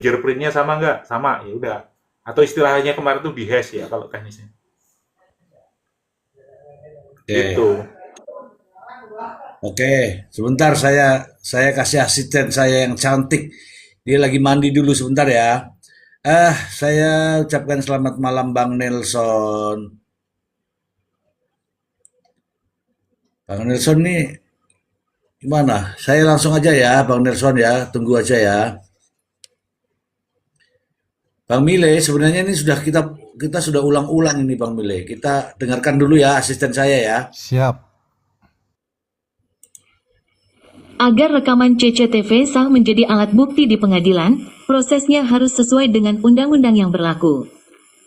fingerprintnya sama nggak? Sama, ya udah. Atau istilahnya kemarin tuh dihash ya kalau teknisnya. Oke. Gitu. Oke, sebentar saya kasih asisten saya yang cantik. Dia lagi mandi dulu sebentar ya. Saya ucapkan selamat malam Bang Nelson. Bang Nelson nih gimana? Saya langsung aja ya, Bang Nelson ya. Tunggu aja ya. Bang Mile, sebenarnya ini sudah kita sudah ulang-ulang ini Bang Mile. Kita dengarkan dulu ya asisten saya ya. Siap. Agar rekaman CCTV sah menjadi alat bukti di pengadilan, prosesnya harus sesuai dengan undang-undang yang berlaku.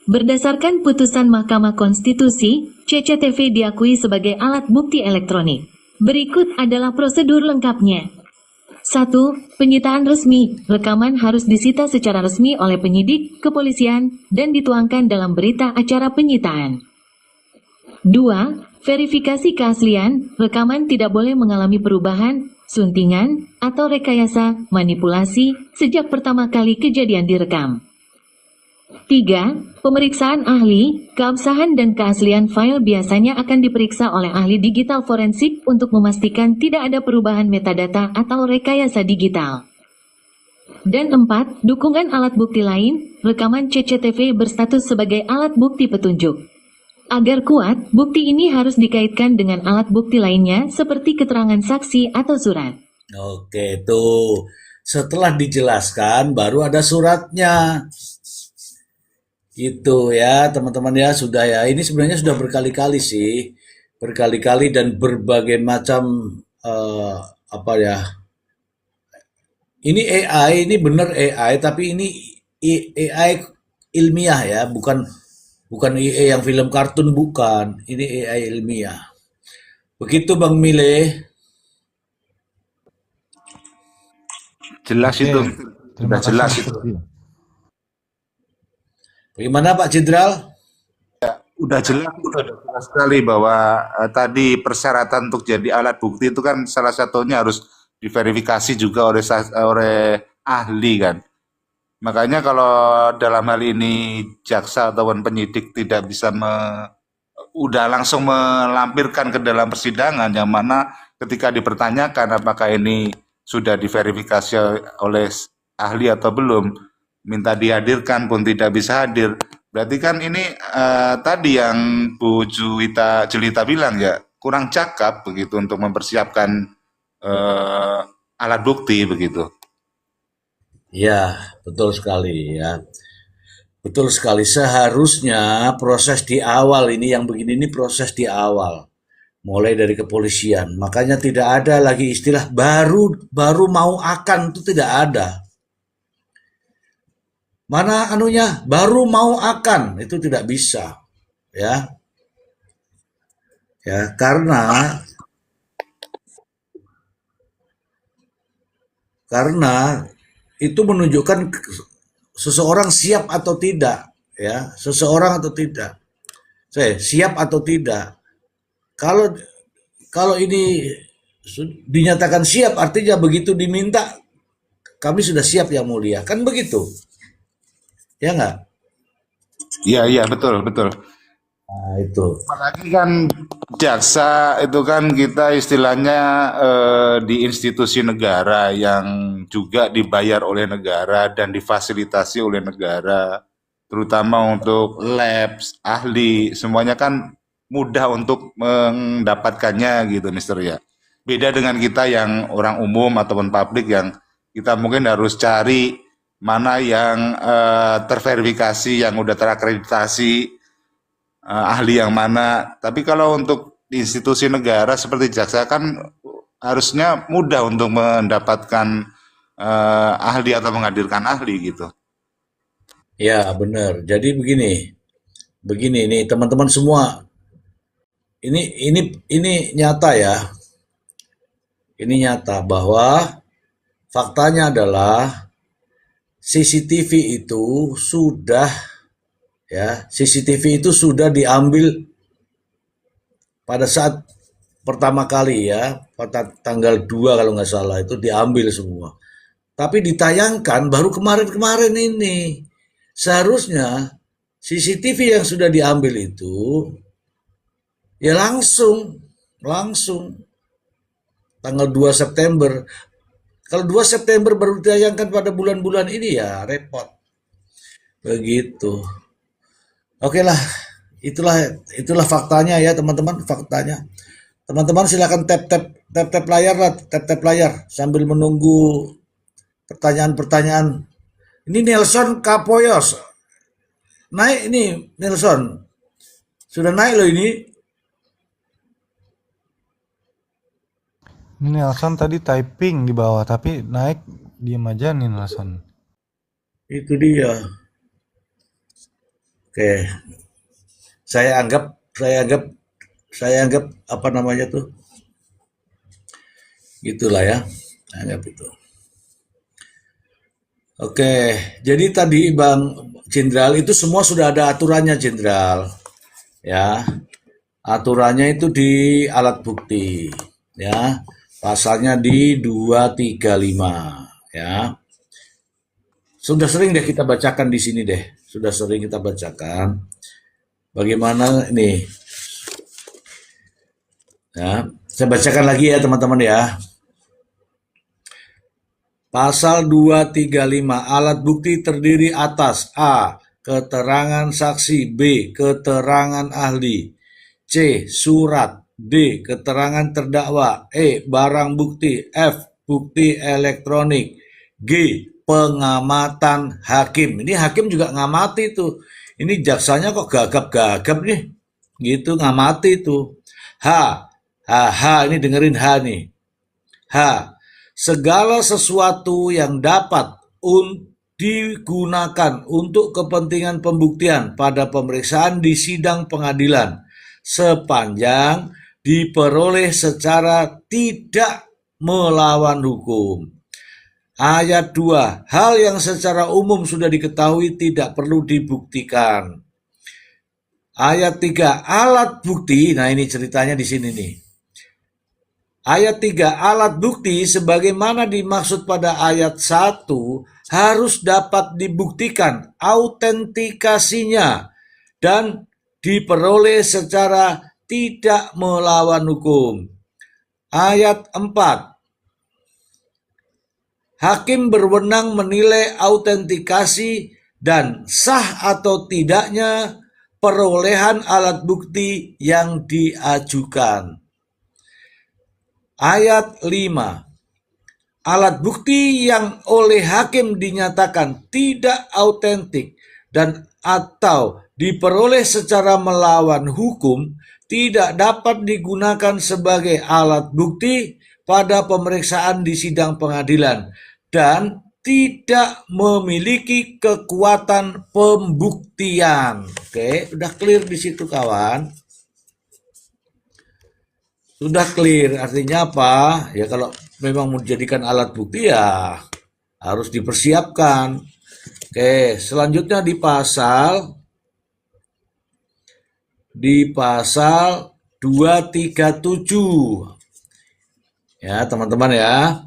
Berdasarkan putusan Mahkamah Konstitusi, CCTV diakui sebagai alat bukti elektronik. Berikut adalah prosedur lengkapnya. 1. Penyitaan resmi. Rekaman harus disita secara resmi oleh penyidik, kepolisian, dan dituangkan dalam berita acara penyitaan. 2. Verifikasi keaslian. Rekaman tidak boleh mengalami perubahan, suntingan, atau rekayasa, manipulasi, sejak pertama kali kejadian direkam. 3. Pemeriksaan ahli, keabsahan dan keaslian file biasanya akan diperiksa oleh ahli digital forensik untuk memastikan tidak ada perubahan metadata atau rekayasa digital. Dan 4. Dukungan alat bukti lain, rekaman CCTV berstatus sebagai alat bukti petunjuk. Agar kuat, bukti ini harus dikaitkan dengan alat bukti lainnya seperti keterangan saksi atau surat. Oke, tuh. Setelah dijelaskan baru ada suratnya. Gitu ya, teman-teman ya, sudah ya. Ini sebenarnya sudah berkali-kali sih. Berkali-kali dan berbagai macam eh, apa ya? Ini AI, ini bener AI, tapi ini AI ilmiah ya, bukan bukan AI yang film kartun bukan. Ini AI ilmiah. Begitu Bang Mile. Jelas Oke. itu, Terima sudah kasih jelas Mas itu. Lutfi. Bagaimana Pak Jenderal? Udah jelas, udah jelas sekali bahwa tadi persyaratan untuk jadi alat bukti itu kan salah satunya harus diverifikasi juga oleh ahli kan. Makanya kalau dalam hal ini jaksa ataupun penyidik tidak bisa udah langsung melampirkan ke dalam persidangan yang mana ketika dipertanyakan apakah ini sudah diverifikasi oleh ahli atau belum, minta dihadirkan pun tidak bisa hadir. Berarti kan ini tadi yang Bu Julita bilang ya kurang cakap begitu untuk mempersiapkan alat bukti begitu. Ya, betul sekali ya. Betul sekali. Seharusnya proses di awal ini yang begini ini proses di awal. Mulai dari kepolisian. Makanya tidak ada lagi istilah baru mau akan itu tidak ada. Mana anunya baru mau akan itu tidak bisa ya. Ya, karena itu menunjukkan seseorang siap atau tidak ya, seseorang atau tidak. Saya siap atau tidak. Kalau kalau ini dinyatakan siap artinya begitu diminta kami sudah siap yang mulia. Kan begitu. Ya enggak? Iya, iya, betul, betul. Nah, itu. Apalagi kan jaksa itu kan kita istilahnya di institusi negara yang juga dibayar oleh negara dan difasilitasi oleh negara, terutama untuk labs, ahli, semuanya kan mudah untuk mendapatkannya gitu, Mister ya. Beda dengan kita yang orang umum ataupun publik yang kita mungkin harus cari mana yang terverifikasi, yang udah terakreditasi, ahli yang mana. Tapi kalau untuk di institusi negara seperti jaksa kan harusnya mudah untuk mendapatkan ahli atau menghadirkan ahli gitu. Ya, benar. Jadi begini. Begini nih teman-teman semua. Ini nyata ya. Ini nyata bahwa faktanya adalah CCTV itu sudah CCTV itu sudah diambil pada saat pertama kali ya, pada tanggal 2 kalau nggak salah itu diambil semua. tapi ditayangkan baru kemarin-kemarin ini. Seharusnya CCTV yang sudah diambil itu ya langsung tanggal 2 September. Kalau 2 September baru ditayangkan pada bulan-bulan ini ya repot. Begitu. Oke lah, itulah faktanya ya teman-teman, faktanya. Teman-teman silakan tap layar lah, tap layar sambil menunggu pertanyaan-pertanyaan. Ini Nelson Kapoyos. Naik ini Nelson. Sudah naik loh ini. Ini Nelson tadi typing di bawah, tapi naik diam aja nih Nelson. Itu dia. Oke. Saya anggap apa namanya tuh? Gitulah ya. Anggap itu. Oke, jadi tadi Bang Jenderal itu semua sudah ada aturannya Jenderal. Ya. Aturannya itu di alat bukti, ya. Pasalnya di 235, ya. Sudah sering deh kita bacakan di sini deh. Sudah sering kita bacakan. Bagaimana ini? Ya, saya bacakan lagi ya teman-teman ya. Pasal 235, alat bukti terdiri atas A. Keterangan saksi, B. Keterangan ahli, C. Surat, D. Keterangan terdakwa, E. Barang bukti, F. Bukti elektronik, G. Pengamatan hakim. Ini hakim juga ngamati tuh. Ini jaksanya kok gagap-gagap nih. Gitu ngamati tuh. H, ini dengerin H nih. H. Segala sesuatu yang dapat digunakan untuk kepentingan pembuktian pada pemeriksaan di sidang pengadilan sepanjang diperoleh secara tidak melawan hukum. Ayat 2, hal yang secara umum sudah diketahui tidak perlu dibuktikan. Ayat 3, alat bukti, nah ini ceritanya di sini nih. Ayat 3, alat bukti sebagaimana dimaksud pada ayat 1 harus dapat dibuktikan autentikasinya dan diperoleh secara tidak melawan hukum. Ayat 4, hakim berwenang menilai autentikasi dan sah atau tidaknya perolehan alat bukti yang diajukan. Ayat 5, alat bukti yang oleh hakim dinyatakan tidak autentik dan atau diperoleh secara melawan hukum tidak dapat digunakan sebagai alat bukti pada pemeriksaan di sidang pengadilan dan tidak memiliki kekuatan pembuktian. Oke, udah clear di situ kawan. Sudah clear, artinya apa? Ya kalau memang mau dijadikan alat bukti ya harus dipersiapkan. Oke, selanjutnya di pasal 237. Ya, teman-teman ya.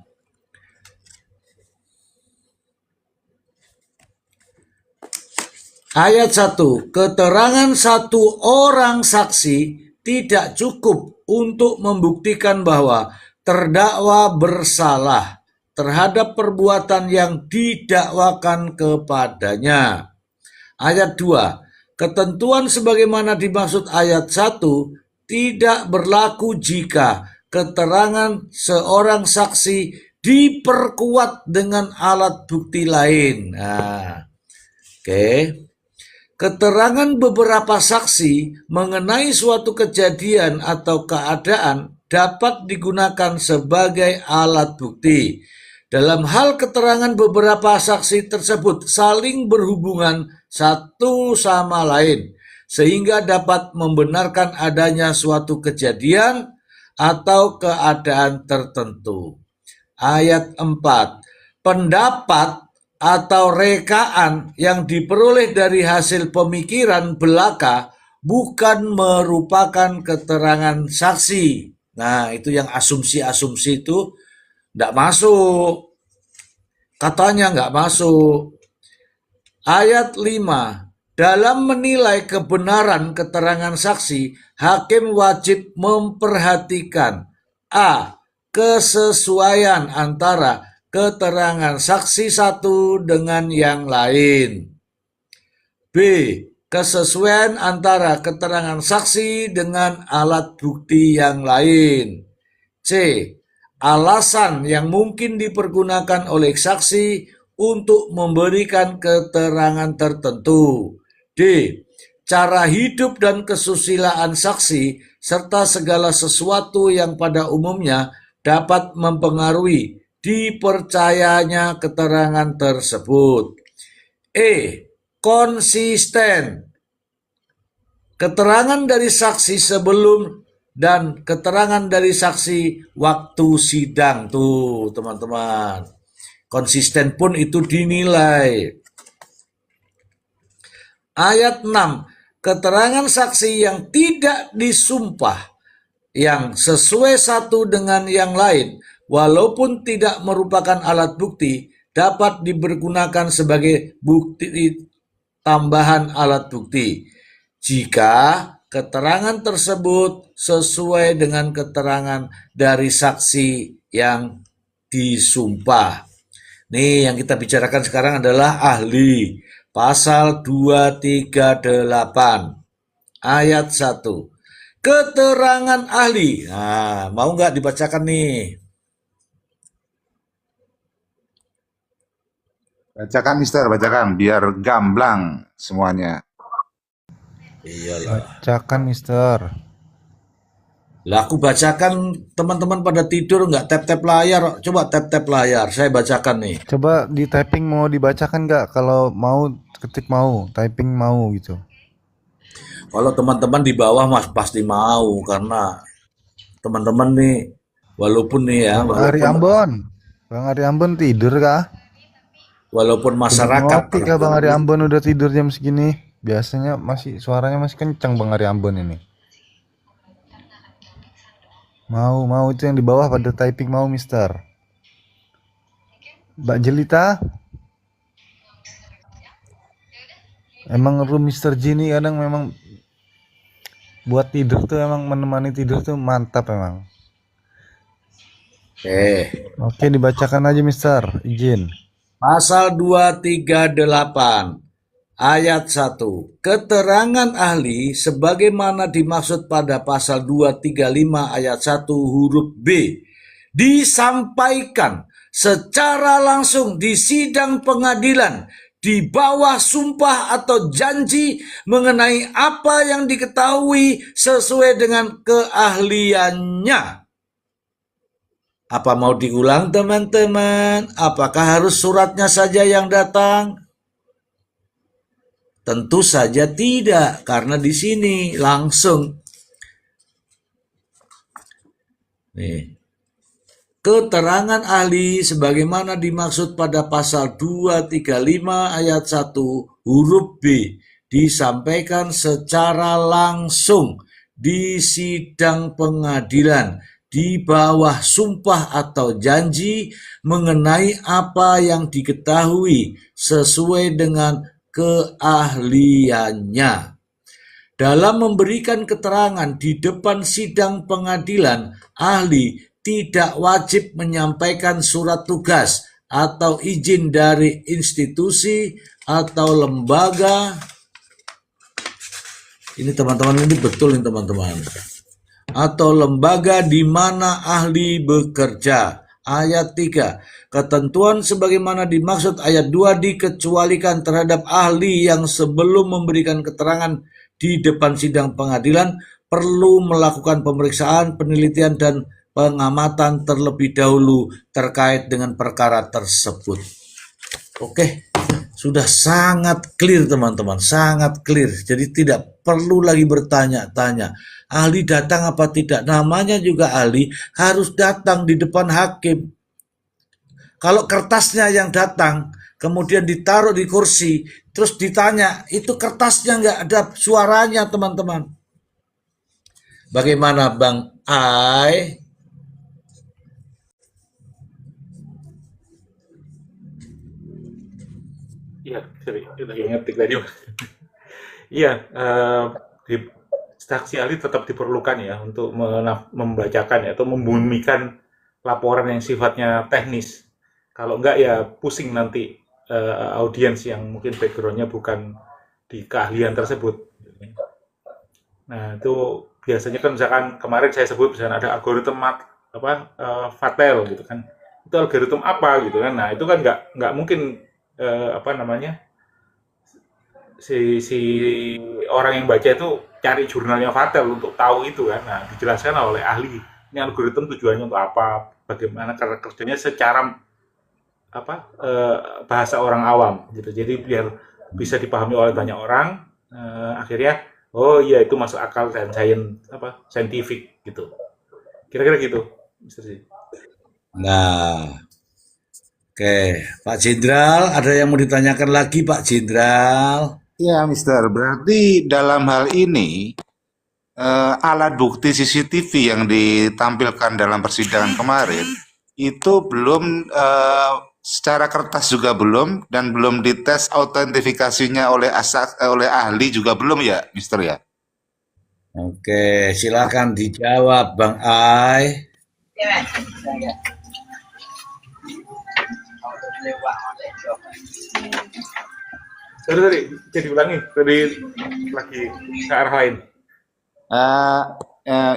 Ayat 1, keterangan satu orang saksi tidak cukup untuk membuktikan bahwa terdakwa bersalah terhadap perbuatan yang didakwakan kepadanya. Ayat 2, ketentuan sebagaimana dimaksud ayat 1 tidak berlaku jika keterangan seorang saksi diperkuat dengan alat bukti lain. Nah, oke. Keterangan beberapa saksi mengenai suatu kejadian atau keadaan dapat digunakan sebagai alat bukti. Dalam hal keterangan beberapa saksi tersebut saling berhubungan satu sama lain, sehingga dapat membenarkan adanya suatu kejadian atau keadaan tertentu. Ayat 4, pendapat atau rekaan yang diperoleh dari hasil pemikiran belaka bukan merupakan keterangan saksi. Nah, itu yang asumsi-asumsi itu tidak masuk. katanya nggak masuk. Ayat 5. Dalam menilai kebenaran keterangan saksi, hakim wajib memperhatikan A. Kesesuaian antara keterangan saksi satu dengan yang lain. B. Kesesuaian antara keterangan saksi dengan alat bukti yang lain. C. Alasan yang mungkin dipergunakan oleh saksi untuk memberikan keterangan tertentu. D. Cara hidup dan kesusilaan saksi serta segala sesuatu yang pada umumnya dapat mempengaruhi dipercayanya keterangan tersebut. E. Konsisten. Keterangan dari saksi sebelum dan keterangan dari saksi waktu sidang. Tuh, teman-teman. Konsisten pun itu dinilai. Ayat 6. Keterangan saksi yang tidak disumpah, yang sesuai satu dengan yang lain, walaupun tidak merupakan alat bukti, dapat dipergunakan sebagai bukti tambahan alat bukti jika keterangan tersebut sesuai dengan keterangan dari saksi yang disumpah. Nih yang kita bicarakan sekarang adalah ahli. Pasal 238 ayat 1. Keterangan ahli. Nah, mau nggak dibacakan nih? Bacakan, Mister, bacakan biar gamblang semuanya. Iyalah. Bacakan, Mister. Lah aku bacakan, teman-teman pada tidur nggak tap-tap layar. Coba tap-tap layar, saya bacakan nih. Coba di typing mau dibacakan nggak? Kalau mau ketik mau, typing mau gitu. Kalau teman-teman di bawah mas pasti mau, karena teman-teman nih, walaupun nih ya, Bang Ari Ambon. Bang Ari Ambon tidur kah? walaupun Udah masyarakat ngopi kah Bang Ari Ambon udah tidur jam segini? Biasanya masih suaranya masih kencang Bang Ari Ambon ini. Mau itu yang di bawah pada typing mau, Mister. Mbak Jelita. Emang room Mister Jini kadang memang buat tidur tuh emang menemani tidur tuh mantap emang. Oke, dibacakan aja Mister, izin. Pasal 238 ayat 1. Keterangan ahli sebagaimana dimaksud pada pasal 235 ayat 1 huruf B disampaikan secara langsung di sidang pengadilan di bawah sumpah atau janji mengenai apa yang diketahui sesuai dengan keahliannya. Apa mau diulang teman-teman? Apakah harus suratnya saja yang datang? Tentu saja tidak, karena di sini langsung. Nih. Keterangan ahli sebagaimana dimaksud pada pasal 235 ayat 1 huruf B disampaikan secara langsung di sidang pengadilan di bawah sumpah atau janji mengenai apa yang diketahui sesuai dengan keahliannya. Dalam memberikan keterangan di depan sidang pengadilan, ahli tidak wajib menyampaikan surat tugas atau izin dari institusi atau lembaga. Ini teman-teman, ini betul nih teman-teman. Atau lembaga di mana ahli bekerja. Ayat 3. Ketentuan sebagaimana dimaksud ayat 2 dikecualikan terhadap ahli yang sebelum memberikan keterangan di depan sidang pengadilan perlu melakukan pemeriksaan, penelitian, dan pengamatan terlebih dahulu terkait dengan perkara tersebut. Oke, sudah sangat clear teman-teman, sangat clear. Jadi tidak perlu lagi bertanya-tanya. Ahli datang apa tidak? Namanya juga ahli, harus datang di depan hakim. Kalau kertasnya yang datang, kemudian ditaruh di kursi, terus ditanya, itu kertasnya nggak ada suaranya teman-teman. Bagaimana Bang Ai? Sorry, lagi ngetik tadi. Iya, di, saksi ahli tetap diperlukan ya untuk membacakan ya, atau membumikan laporan yang sifatnya teknis. Kalau enggak ya pusing nanti audiens yang mungkin backgroundnya bukan di keahlian tersebut. Nah itu biasanya kan misalkan kemarin saya sebut misalkan ada algoritma Vatel gitu kan. Itu algoritma apa gitu kan. Nah itu kan nggak mungkin apa namanya si orang yang baca itu cari jurnalnya Vatel untuk tahu itu kan. Nah dijelaskan oleh ahli. Ini algoritma tujuannya untuk apa, bagaimana cara kerjanya secara bahasa orang awam gitu. Jadi biar bisa dipahami oleh banyak orang, akhirnya oh iya itu masuk akal dan scientific gitu. Kira-kira gitu, Mr. Z. Nah, oke, Pak Jenderal, ada yang mau ditanyakan lagi, Pak Jenderal? Ya, Mister. Berarti dalam hal ini alat bukti CCTV yang ditampilkan dalam persidangan kemarin itu belum secara kertas juga belum, dan belum dites autentifikasinya oleh ahli juga belum ya, Mister ya? Oke, silakan dijawab, Bang Ai. Sorry, jadi ulangi, tadi lagi ke arah lain.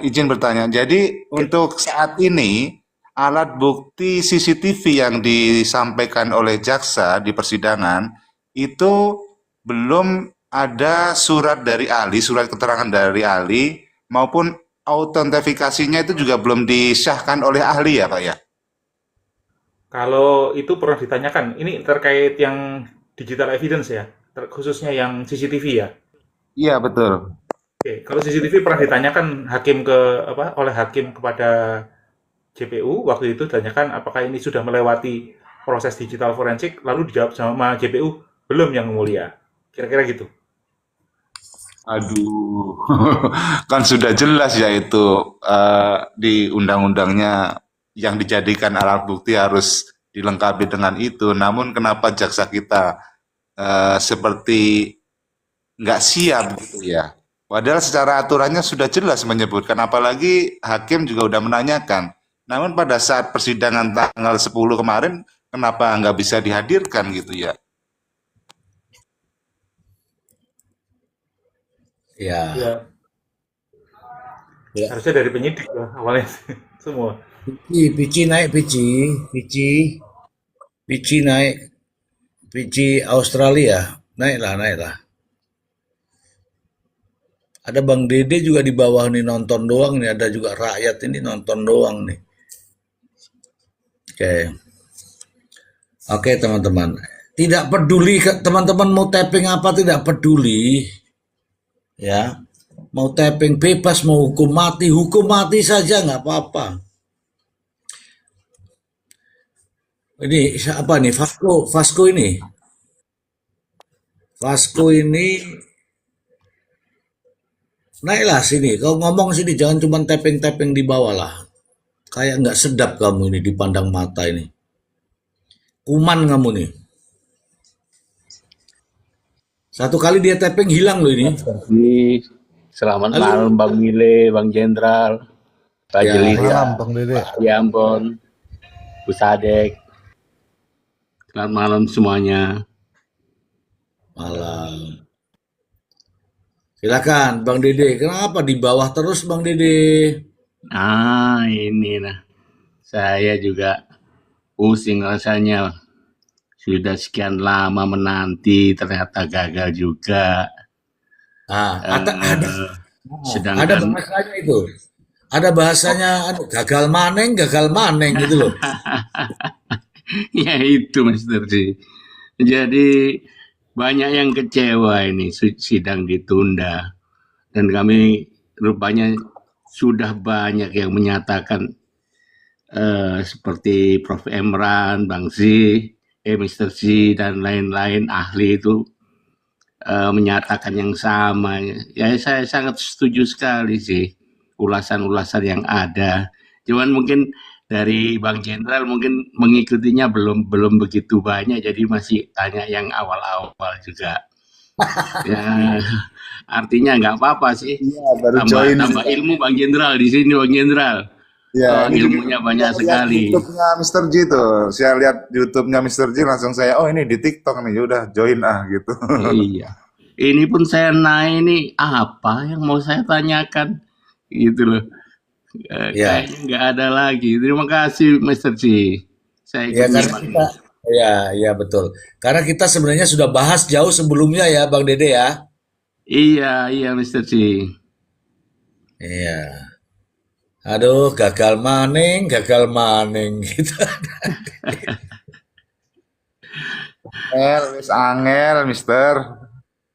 Izin bertanya. Jadi untuk saat ini alat bukti CCTV yang disampaikan oleh jaksa di persidangan itu belum ada surat dari ahli, surat keterangan dari ahli, maupun autentifikasinya itu juga belum disahkan oleh ahli ya, Pak ya? Kalau itu pernah ditanyakan, ini terkait yang digital evidence ya, khususnya yang CCTV ya. Iya, betul. Oke, kalau CCTV pernah ditanyakan oleh hakim kepada JPU waktu itu, tanyakan apakah ini sudah melewati proses digital forensik, lalu dijawab sama JPU belum yang mulia. Kira-kira gitu. Aduh, kan sudah jelas ya itu di undang-undangnya yang dijadikan alat bukti harus dilengkapi dengan itu. Namun kenapa jaksa kita seperti nggak siap gitu ya? Padahal secara aturannya sudah jelas menyebutkan, apalagi hakim juga udah menanyakan. Namun pada saat persidangan tanggal 10 kemarin, kenapa nggak bisa dihadirkan gitu ya? Ya, Ya, ya. harusnya dari penyidik ya, awalnya semua. Pici naik, Pici naik, Pici Australia, naiklah. Ada Bang Dede juga di bawah nih nonton doang nih, ada juga rakyat ini nonton doang nih. Oke teman-teman. Tidak peduli teman-teman mau tapping apa tidak peduli. Ya. Mau tapping bebas, mau hukum mati saja nggak apa-apa. Ini apa nih? Vasco ini. Vasco ini naiklah sini. Kau ngomong sini, jangan cuma tapping-tapping di bawah lah. Kayak nggak sedap kamu ini dipandang mata ini. Kuman kamu nih. Satu kali dia tapping hilang loh ini. Selamat Halo. malam Bang Mile, Bang Jenderal, Pak Ya. Jelita, Malam, Bang Dede. Pak Yambon, Bu Sadek. Selamat malam semuanya. Malam. Silakan Bang Dede. Kenapa di bawah terus Bang Dede? Ini nah, saya juga pusing rasanya. Sudah sekian lama menanti, ternyata gagal juga. Ada Sedangkan bahasanya itu. Ada bahasanya gagal maneng gitu loh. ya itu Master G. Jadi banyak yang kecewa ini sidang ditunda, dan kami rupanya sudah banyak yang menyatakan seperti Prof. Emran, Bang Z, Mr. Z dan lain-lain ahli itu menyatakan yang sama. Ya saya sangat setuju sekali sih ulasan-ulasan yang ada. Cuman mungkin dari Bang Jenderal mungkin mengikutinya belum begitu banyak, jadi masih tanya yang awal-awal juga. Ya, artinya nggak apa-apa sih. Iya, baru Tambah join. tambah ilmu Bang Jenderal di sini, Bang Jenderal. Ya, ini juga Ilmunya banyak lihat sekali. YouTube-nya Mr. G tuh. Saya lihat YouTube-nya Mr. G langsung saya, oh ini di TikTok nih, ya udah join gitu. Iya. Ini pun saya naik ini apa yang mau saya tanyakan gitu loh. Ya, Kayaknya nggak ada lagi. Terima kasih Mr. C. Saya ikut ya karena nyimak kita, ini. ya betul. Karena kita sebenarnya sudah bahas jauh sebelumnya ya, Bang Dede ya. Iya Mr. C. Iya. Aduh, gagal maning gitu. Wis angel, Mister.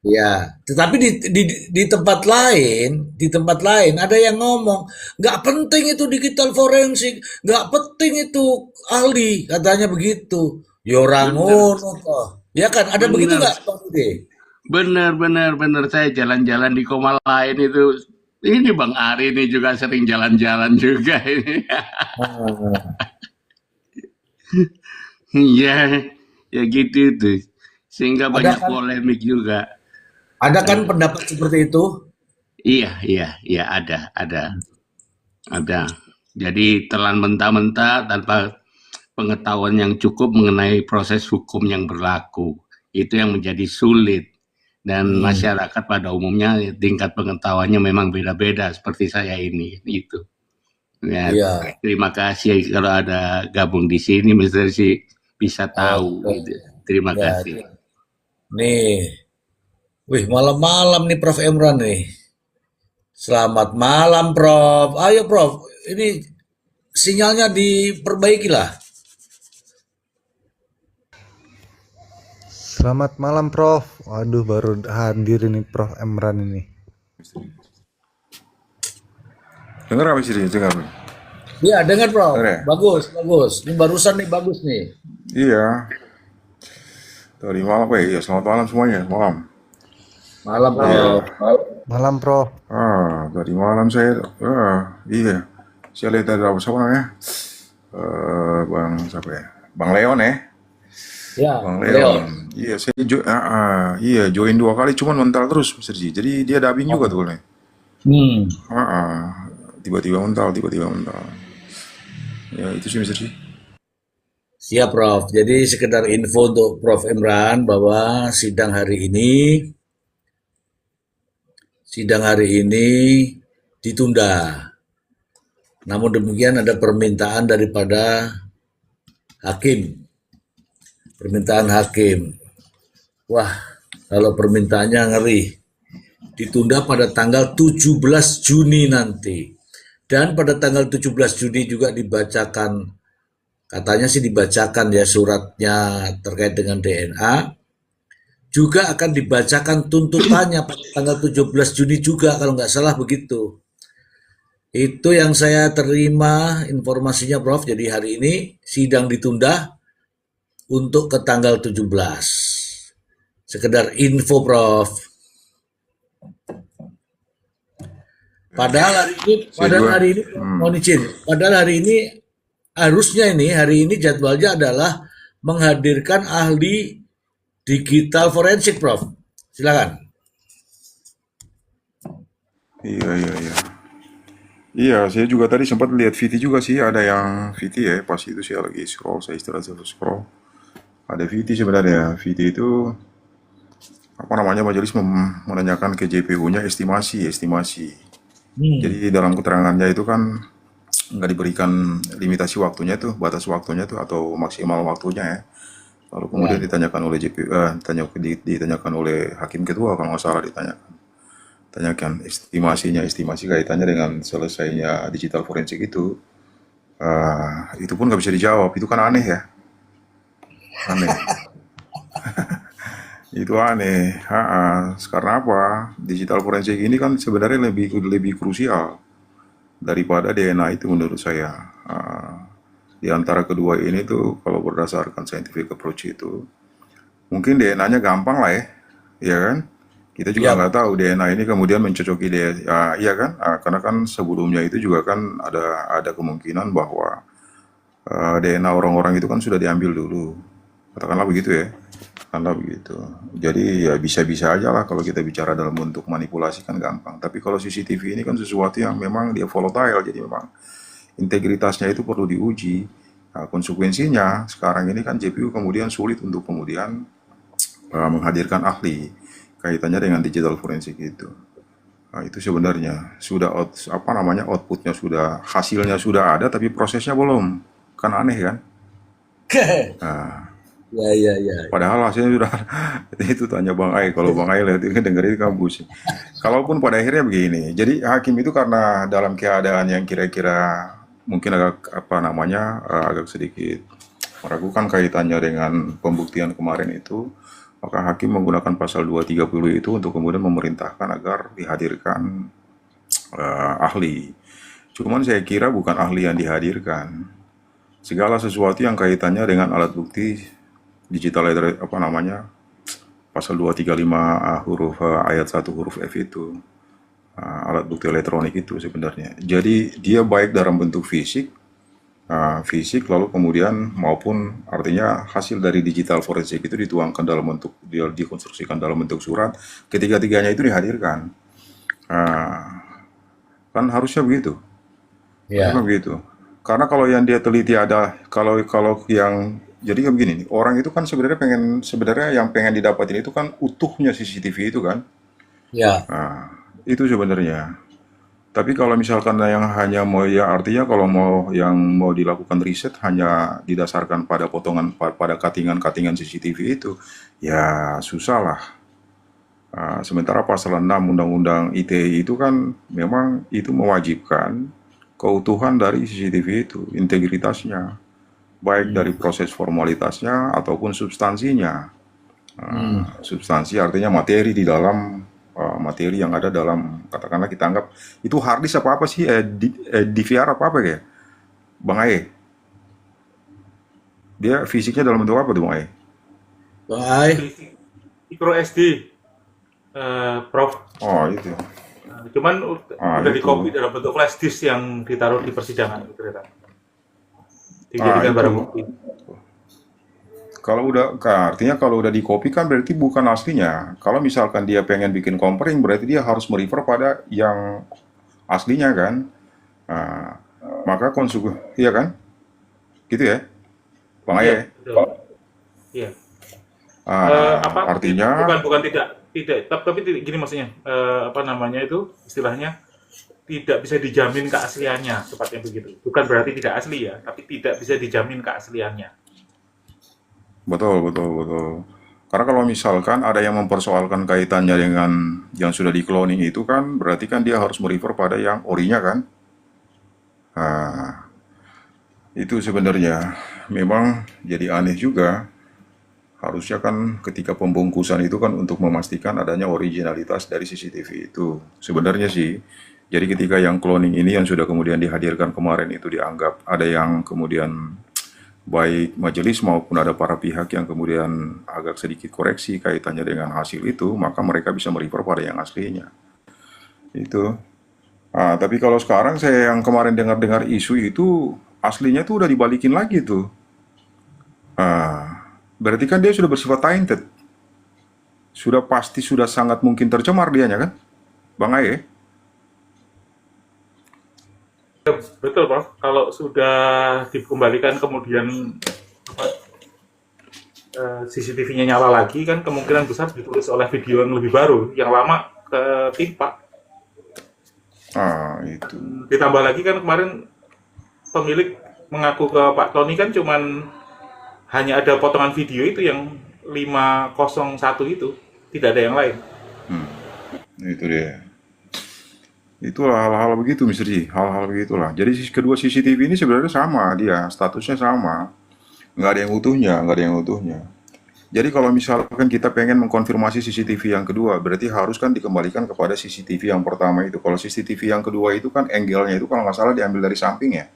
Ya, tetapi di tempat lain ada yang ngomong, nggak penting itu digital forensik, nggak penting itu ahli, katanya begitu. Ya orang Bener, ngono toh. Ya kan, ada begitu bener, nggak, Bang Dede? bener. Saya jalan-jalan di koma lain itu. Ini Bang Ari ini juga sering jalan-jalan juga ini. Ah, Iya, ya gitu tuh. Sehingga Ada banyak kan, polemik juga. ada kan pendapat seperti itu? Iya, ada. Jadi telan mentah-mentah tanpa pengetahuan yang cukup mengenai proses hukum yang berlaku. Itu yang menjadi sulit. Dan Hmm, masyarakat pada umumnya tingkat pengetahuannya memang beda-beda seperti saya ini. Itu. Ya, iya. terima kasih kalau ada gabung di sini, Mr. Si bisa tahu. Oke. Gitu. Terima Ya, kasih. nih. Wih, malam-malam nih Prof. Emran nih. Selamat malam, Prof. Ayo, Prof. Ini sinyalnya diperbaiki lah. Selamat malam Prof. Waduh, baru hadir ini Prof Emran ini. Dengar apa sih? Dengar. Iya, dengar, Prof. Dengar ya? Bagus, bagus. Ini barusan nih bagus nih. Iya. Tadi malam apa ya? Iya, selamat malam semuanya. Malam. Malam, Iya. Prof. Malam Prof. Tadi malam saya, iya. Saya lihat ada apa namanya? Bang siapa ya? Bang Leon ya? Ya, Bang Leo. Leon. Iya, saya join 2 kali, cuman mental terus, Mr. Ji. Jadi dia dubbing juga tuh nih. Hmm. Tiba-tiba mental. Ya itu sih, Mr. Ji. Siap, Prof. Jadi sekedar info untuk Prof. Emran bahwa sidang hari ini ditunda. Namun demikian ada permintaan daripada hakim. Permintaan hakim. Wah, kalau permintaannya ngeri. Ditunda pada tanggal 17 Juni nanti. Dan pada tanggal 17 Juni juga dibacakan, katanya sih dibacakan ya suratnya terkait dengan DNA. Juga akan dibacakan tuntutannya pada tanggal 17 Juni juga kalau nggak salah begitu. Itu yang saya terima informasinya, Prof. Jadi hari ini sidang ditunda untuk ke tanggal 17. Sekedar info, Prof. Padahal hari ini mohon izin. Padahal hari ini jadwalnya adalah menghadirkan ahli digital forensik, Prof. Silakan. Iya. Iya, saya juga tadi sempat lihat VT juga sih, ada yang VT ya, pas itu saya lagi scroll, saya istirahat scroll. Ada VT sebenarnya, VT itu apa namanya, majelis menanyakan ke JPU-nya estimasi. Jadi dalam keterangannya itu kan nggak diberikan limitasi waktunya tuh, batas waktunya tuh atau maksimal waktunya ya. Lalu kemudian ditanyakan oleh JPU, ditanyakan oleh hakim ketua kalau nggak salah tanyakan estimasi kaitannya dengan selesainya digital forensik itu. Itu pun nggak bisa dijawab, itu kan aneh ya, aneh. Itu aneh. Karena apa? Digital forensik ini kan sebenarnya lebih krusial daripada DNA itu menurut saya. Di antara kedua ini tuh kalau berdasarkan scientific approach itu, mungkin DNA-nya gampang lah ya kan? Kita juga nggak tahu DNA ini kemudian mencocoki DNA, iya kan? Karena kan sebelumnya itu juga kan ada kemungkinan bahwa DNA orang-orang itu kan sudah diambil dulu. Katakanlah begitu ya. Katakanlah begitu. Jadi ya bisa-bisa aja lah kalau kita bicara dalam bentuk manipulasi kan gampang. Tapi kalau CCTV ini kan sesuatu yang memang dia volatile, jadi memang integritasnya itu perlu diuji. Nah, konsekuensinya sekarang ini kan JPU kemudian sulit untuk kemudian menghadirkan ahli kaitannya dengan digital forensik itu. Nah, itu sebenarnya sudah outputnya sudah, hasilnya sudah ada, tapi prosesnya belum. Kan aneh kan? Nah, Ya. padahal hasilnya sudah itu tanya Bang Ai. Kalau Bang Ai lihat ini dengerin di kampus. Kalaupun pada akhirnya begini, jadi hakim itu karena dalam keadaan yang kira-kira mungkin agak sedikit meragukan kaitannya dengan pembuktian kemarin itu, maka hakim menggunakan pasal 230 itu untuk kemudian memerintahkan agar dihadirkan ahli. Cuman saya kira bukan ahli yang dihadirkan. Segala sesuatu yang kaitannya dengan alat bukti digital pasal 235 huruf ayat 1 huruf F itu, alat bukti elektronik itu sebenarnya. Jadi dia baik dalam bentuk fisik lalu kemudian maupun artinya hasil dari digital forensik itu dituangkan dalam bentuk, dia dikonstruksikan dalam bentuk surat, ketiga-tiganya itu dihadirkan. Kan harusnya begitu. Ya. Harusnya begitu. Karena kalau yang dia teliti ada, kalau yang jadi kan begini nih, orang itu kan sebenarnya yang pengen didapatin itu kan utuhnya CCTV itu kan. Ya. Nah, itu sebenarnya. Tapi kalau misalkan yang hanya mau, ya artinya kalau mau dilakukan riset hanya didasarkan pada pada cuttingan CCTV itu, ya susah lah. Sementara pasal 6 Undang-Undang ITE itu kan memang itu mewajibkan keutuhan dari CCTV itu, integritasnya, baik dari proses formalitasnya ataupun substansinya. Substansi artinya materi di dalam materi yang ada dalam, katakanlah kita anggap itu hard disk apa sih, DVR apa ya, Bang Ae? Dia fisiknya dalam bentuk apa tuh Bang Ae? Bang Ai. Micro SD, Prof. Oh itu. Cuman udah Itu. di-copy dalam bentuk flash disk yang ditaruh di persidangan gitu ternyata. Dijadikan Itu. barang bukti. Artinya kalau udah di-copy kan berarti bukan aslinya. Kalau misalkan dia pengen bikin comparing, berarti dia harus merefer pada yang aslinya kan. Maka iya kan? Gitu ya, Bang Iya, Aye? betul. Iya. Artinya Bukan tidak, tapi gini maksudnya, itu istilahnya tidak bisa dijamin keasliannya, tepatnya begitu. Bukan berarti tidak asli ya, tapi tidak bisa dijamin keasliannya. betul. Karena kalau misalkan ada yang mempersoalkan kaitannya dengan yang sudah di cloning itu kan, berarti kan dia harus merefer pada yang orinya kan. Itu sebenarnya memang jadi aneh juga. Harusnya kan ketika pembungkusan itu kan untuk memastikan adanya originalitas dari CCTV itu. Sebenarnya sih, jadi ketika yang cloning ini yang sudah kemudian dihadirkan kemarin itu dianggap ada yang kemudian baik majelis maupun ada para pihak yang kemudian agak sedikit koreksi kaitannya dengan hasil itu, maka mereka bisa merefer pada yang aslinya. Itu. Tapi kalau sekarang saya yang kemarin dengar-dengar isu itu, aslinya tuh udah dibalikin lagi tuh. Berarti kan dia sudah bersifat tainted. Sudah pasti sudah sangat mungkin tercemar dianya kan? Bang Aye? Betul, Prof. Kalau sudah dikembalikan kemudian CCTV-nya nyala lagi, kan kemungkinan besar ditulis oleh video yang lebih baru, yang lama ketimpa. Itu. Ditambah lagi kan kemarin pemilik mengaku ke Pak Tony kan cuman hanya ada potongan video itu yang 501 itu, tidak ada yang lain. Itu dia. Itulah hal-hal begitu, Mr. Ji. Hal-hal begitulah. Jadi kedua CCTV ini sebenarnya sama, dia statusnya sama. Nggak ada yang utuhnya. Jadi kalau misalkan kita pengen mengkonfirmasi CCTV yang kedua, berarti harus kan dikembalikan kepada CCTV yang pertama itu. Kalau CCTV yang kedua itu kan angle-nya itu kalau nggak salah diambil dari samping ya.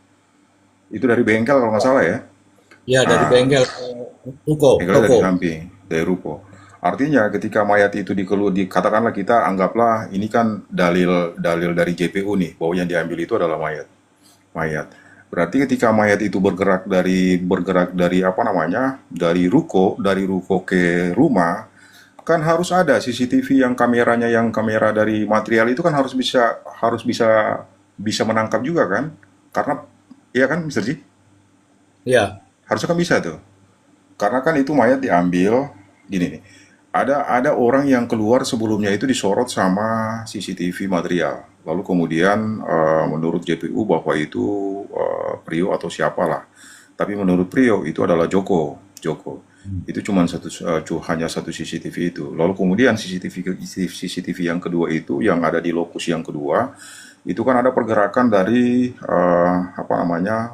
Itu dari bengkel kalau nggak salah ya. Ya, dari bengkel ruko. Angle dari samping, dari ruko. Artinya ketika mayat itu katakanlah kita anggaplah ini kan dalil dari JPU nih, bahwa yang diambil itu adalah mayat. Berarti ketika mayat itu bergerak dari apa namanya, dari ruko ke rumah, kan harus ada CCTV yang kameranya, yang kamera dari material itu kan harus bisa menangkap juga kan? Karena iya kan, Mister Ji? Ya, Harusnya kan bisa tuh. Karena kan itu mayat diambil gini nih. Ada orang yang keluar sebelumnya itu disorot sama CCTV material. Lalu kemudian menurut JPU bahwa itu Prio atau siapalah. Tapi menurut Prio itu adalah Joko. Itu hanya satu CCTV itu. Lalu kemudian CCTV yang kedua itu yang ada di lokus yang kedua itu kan ada pergerakan dari apa namanya,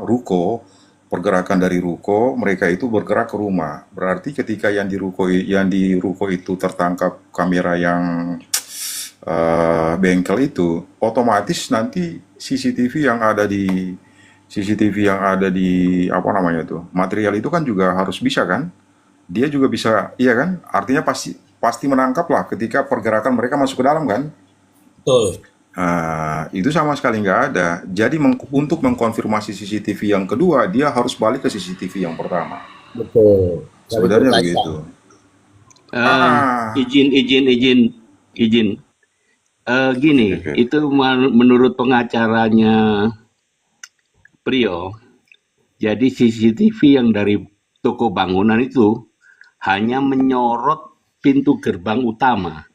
pergerakan dari ruko, mereka itu bergerak ke rumah. Berarti ketika yang di ruko itu tertangkap kamera yang bengkel itu, otomatis nanti CCTV yang ada di apa namanya tuh, material itu kan juga harus bisa kan? Dia juga bisa, iya kan? Artinya pasti menangkap lah ketika pergerakan mereka masuk ke dalam kan? betul. Itu sama sekali nggak ada. Jadi untuk mengkonfirmasi CCTV yang kedua, dia harus balik ke CCTV yang pertama. Betul. Dari Sebenarnya berkaitan. begitu. Eh, Ah, izin. Gini, oke. itu menurut pengacaranya Prio, jadi CCTV yang dari toko bangunan itu hanya menyorot pintu gerbang utama.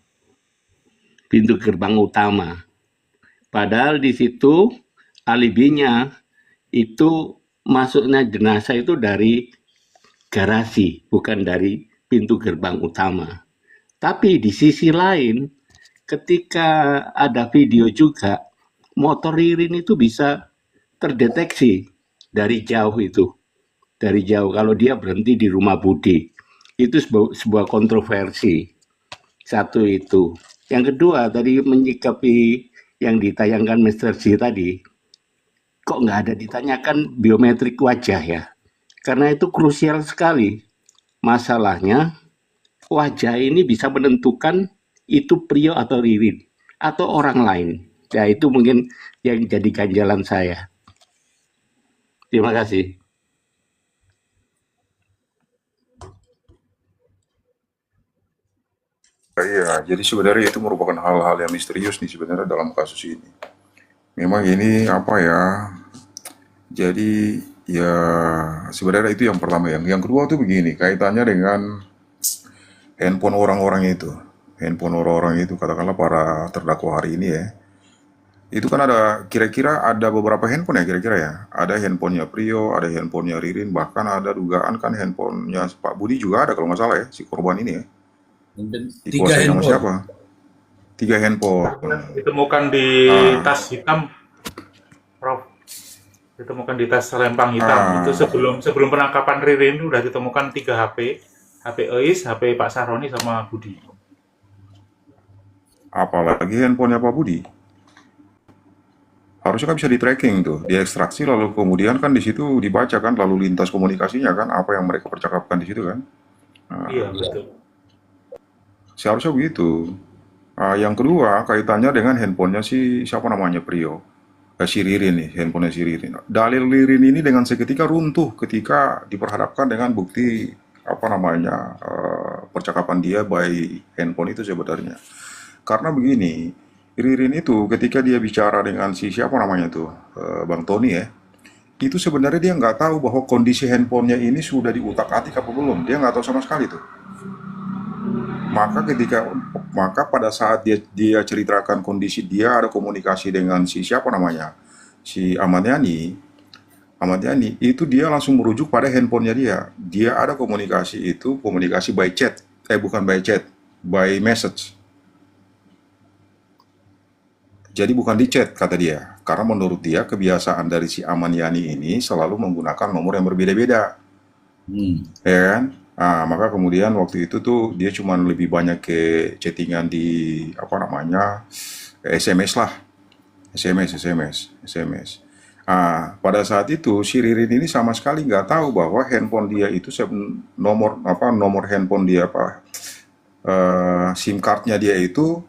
Padahal di situ alibinya itu masuknya jenazah itu dari garasi, bukan dari pintu gerbang utama. Tapi di sisi lain, ketika ada video juga, motor Ririn itu bisa terdeteksi dari jauh itu. Dari jauh kalau dia berhenti di rumah Budi. Itu sebuah kontroversi. Satu itu. Yang kedua, tadi menyikapi yang ditayangkan Mr. G tadi, kok nggak ada ditanyakan biometrik wajah ya? Karena itu krusial sekali. Masalahnya, wajah ini bisa menentukan itu Prio atau Ririn, atau orang lain. Ya itu mungkin yang jadi ganjalan saya. Terima kasih. Iya, jadi sebenarnya itu merupakan hal-hal yang misterius nih sebenarnya dalam kasus ini. Memang ini apa ya? Jadi ya sebenarnya itu yang pertama. Yang kedua tuh begini, kaitannya dengan handphone orang-orang itu. Handphone orang-orang itu katakanlah para terdakwa hari ini ya. Itu kan kira-kira ada beberapa handphone ya kira-kira ya. Ada handphonenya Prio, ada handphonenya Ririn, bahkan ada dugaan kan handphonenya Pak Budi juga ada kalau nggak salah ya, si korban ini ya. Tiga Dikuasai sama handphone. siapa? 3 handphone. Ditemukan di Ah, tas hitam, Prof. Ditemukan di tas selempang hitam. Itu ah, sebelum penangkapan Ririn itu udah ditemukan 3 HP. HP Eis, HP Pak Saroni sama Budi. apalagi handphonenya Pak Budi. Harusnya kan bisa di-tracking tuh, diekstraksi lalu kemudian kan di situ dibaca kan lalu lintas komunikasinya kan apa yang mereka percakapkan di situ kan. Iya, Nah, betul. seharusnya begitu. Yang kedua kaitannya dengan handphonenya si siapa namanya Prio. Si Ririn nih, handphonenya si Ririn. Dalil Ririn ini dengan seketika runtuh ketika diperhadapkan dengan bukti apa namanya percakapan dia by handphone itu sebenarnya. Karena begini, Ririn itu ketika dia bicara dengan si siapa namanya tuh Bang Tony ya, itu sebenarnya dia nggak tahu bahwa kondisi handphonenya ini sudah diutak-atik apa belum. Dia nggak tahu sama sekali tuh. Maka pada saat dia ceritakan kondisi dia ada komunikasi dengan si siapa namanya, si Ahmad Yani itu dia langsung merujuk pada handphonenya dia. Dia ada komunikasi by chat, bukan by chat, by message. Jadi bukan di chat kata dia, karena menurut dia kebiasaan dari si Aman Yani ini selalu menggunakan nomor yang berbeda-beda, ya kan? Maka kemudian waktu itu tuh dia cuma lebih banyak ke chattingan di apa namanya SMS lah, SMS. Pada saat itu si Ririn ini sama sekali nggak tahu bahwa handphone dia itu nomor handphone dia SIM cardnya dia itu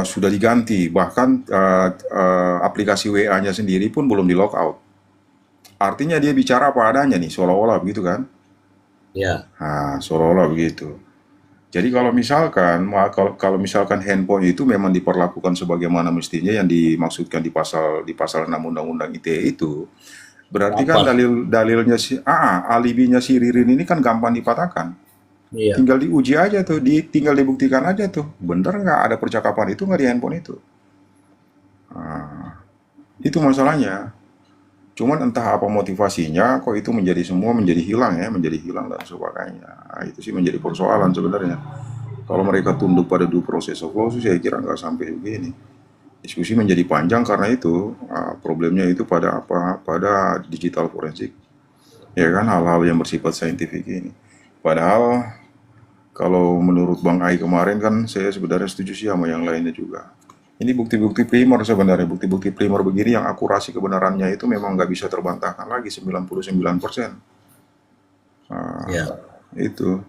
sudah diganti, bahkan aplikasi WA-nya sendiri pun belum di logout. Artinya dia bicara apa adanya nih, seolah-olah begitu kan? Ya, Nah, seolah-olah begitu. Jadi kalau misalkan handphone itu memang diperlakukan sebagaimana mestinya yang dimaksudkan di pasal 6 Undang-Undang ITE itu, berarti kan apa? dalilnya alibinya si Ririn ini kan gampang dipatahkan. Iya, Tinggal diuji aja tuh, tinggal dibuktikan aja tuh, bener nggak ada percakapan itu nggak di handphone itu. Nah, itu masalahnya. Cuman entah apa motivasinya, kok itu semua menjadi hilang ya, menjadi hilang dan sebagainya. Nah, itu sih menjadi persoalan sebenarnya. Kalau mereka tunduk pada due process of law, sih saya kira nggak sampai begini. Diskusi menjadi panjang karena itu problemnya itu pada apa? Pada digital forensik, ya kan, hal-hal yang bersifat saintifik ini. Padahal kalau menurut Bang Ai kemarin kan saya sebenarnya setuju sih sama yang lainnya juga. Ini bukti-bukti primer sebenarnya, bukti-bukti primer begini yang akurasi kebenarannya itu memang nggak bisa terbantahkan lagi 99%. Nah, ya, itu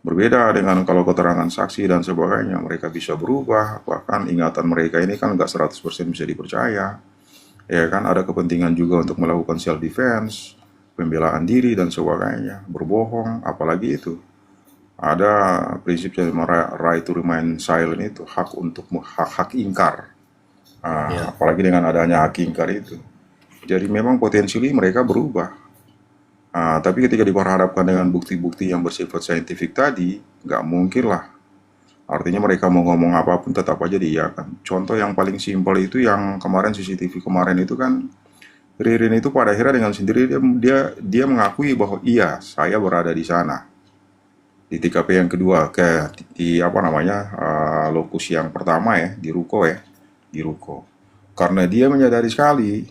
berbeda dengan kalau keterangan saksi dan sebagainya, mereka bisa berubah, bahkan ingatan mereka ini kan nggak 100% bisa dipercaya. Ya kan, ada kepentingan juga untuk melakukan self defense, pembelaan diri dan sebagainya, berbohong, apalagi itu. Ada prinsip yang right to remain silent itu, hak ingkar. ya. Apalagi dengan adanya hak ingkar itu. Jadi memang potensially mereka berubah. Tapi ketika diperhadapkan dengan bukti-bukti yang bersifat saintifik tadi, nggak mungkin lah. Artinya mereka mau ngomong apapun tetap aja diiyakan. Contoh yang paling simpel itu yang kemarin CCTV kemarin itu kan, Ririn itu pada akhirnya dengan sendiri dia mengakui bahwa iya, saya berada di sana. Di TKP yang kedua, di apa namanya, lokus yang pertama ya, di Ruko ya, di Ruko. Karena dia menyadari sekali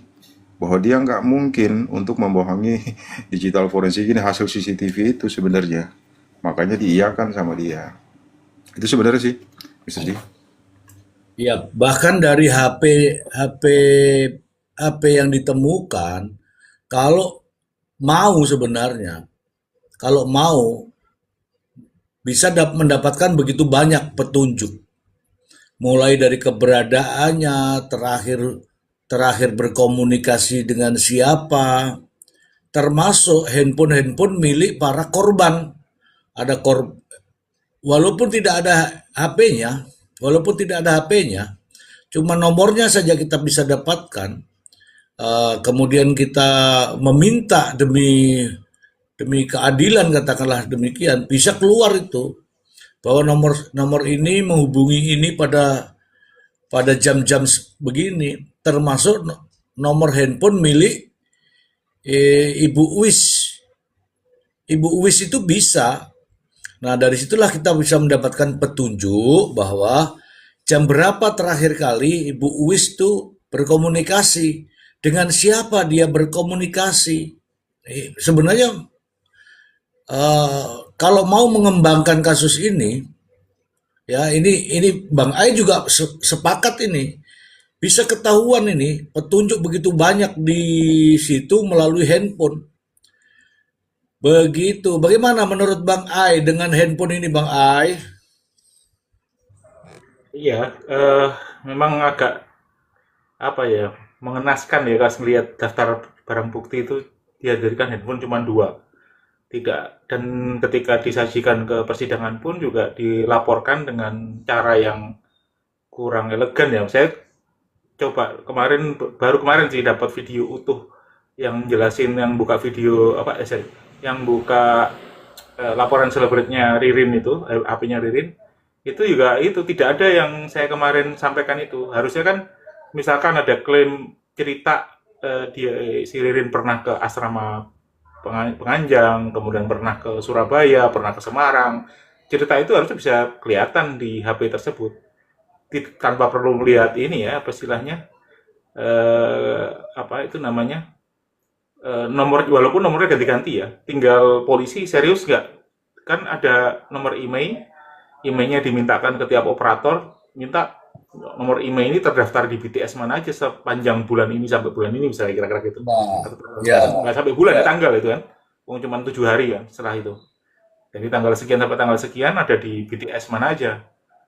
bahwa dia nggak mungkin untuk membohongi digital forensik ini, hasil CCTV itu sebenarnya. Makanya diiyakan sama dia. Itu sebenarnya sih, Mr. G. Ya, bahkan dari HP HP yang ditemukan, kalau mau sebenarnya, kalau mau bisa mendapatkan begitu banyak petunjuk, mulai dari keberadaannya, terakhir terakhir berkomunikasi dengan siapa, termasuk handphone-handphone milik para korban. Ada walaupun tidak ada HP-nya, cuma nomornya saja kita bisa dapatkan. Kemudian kita meminta demi demi keadilan, katakanlah demikian, bisa keluar itu bahwa nomor ini menghubungi ini pada jam-jam begini, termasuk nomor handphone milik Ibu Uwis. Ibu Uwis itu bisa. Nah, dari situlah kita bisa mendapatkan petunjuk bahwa jam berapa terakhir kali Ibu Uwis itu berkomunikasi, dengan siapa dia berkomunikasi. Sebenarnya kalau mau mengembangkan kasus ini, ya ini Bang Ai juga sepakat ini. Bisa ketahuan ini petunjuk begitu banyak di situ melalui handphone. Begitu. Bagaimana menurut Bang Ai dengan handphone ini, Bang Ai? Iya, memang agak apa ya, mengenaskan ya kalau melihat daftar barang bukti itu dihadirkan handphone cuma dua. Tidak, dan ketika disajikan ke persidangan pun juga dilaporkan dengan cara yang kurang elegan ya. Saya coba baru kemarin sih dapat video utuh yang jelasin, yang buka video apa yang buka laporan selebritnya Ririn itu, HP-nya Ririn, itu juga itu tidak ada yang saya kemarin sampaikan itu. Harusnya kan misalkan ada klaim cerita dia si Ririn pernah ke asrama Penganjang, kemudian pernah ke Surabaya, pernah ke Semarang. Cerita itu harusnya bisa kelihatan di HP tersebut tanpa perlu melihat ini ya, apa istilahnya, apa itu namanya, nomor, walaupun nomornya ganti-ganti ya, tinggal polisi serius nggak, kan ada nomor emailnya dimintakan ke tiap operator, minta nomor email ini terdaftar di BTS mana aja sepanjang bulan ini sampai bulan ini, misalnya kira-kira gitu. Nah, Atau ya, nggak sampai bulan, tanggal itu kan, cuma 7 hari kan setelah itu. Jadi tanggal sekian sampai tanggal sekian ada di BTS mana aja.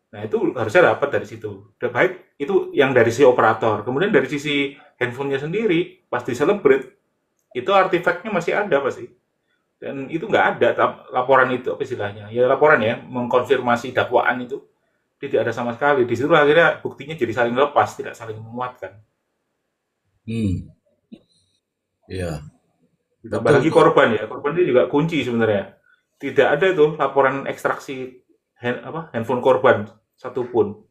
Nah, itu harusnya dapat dari situ. Udah baik itu yang dari si operator. Kemudian dari sisi handphonenya sendiri, pas di celebrate, itu artifaknya masih ada pasti. Dan itu nggak ada laporan itu, apa istilahnya? Ya laporan ya, mengkonfirmasi dakwaan itu tidak ada sama sekali. Di situ akhirnya buktinya jadi saling lepas, tidak saling menguatkan. Hmm, ya, Ditambah betul lagi tuh. korban ya, korban itu juga kunci sebenarnya. Tidak ada itu laporan ekstraksi handphone korban satupun.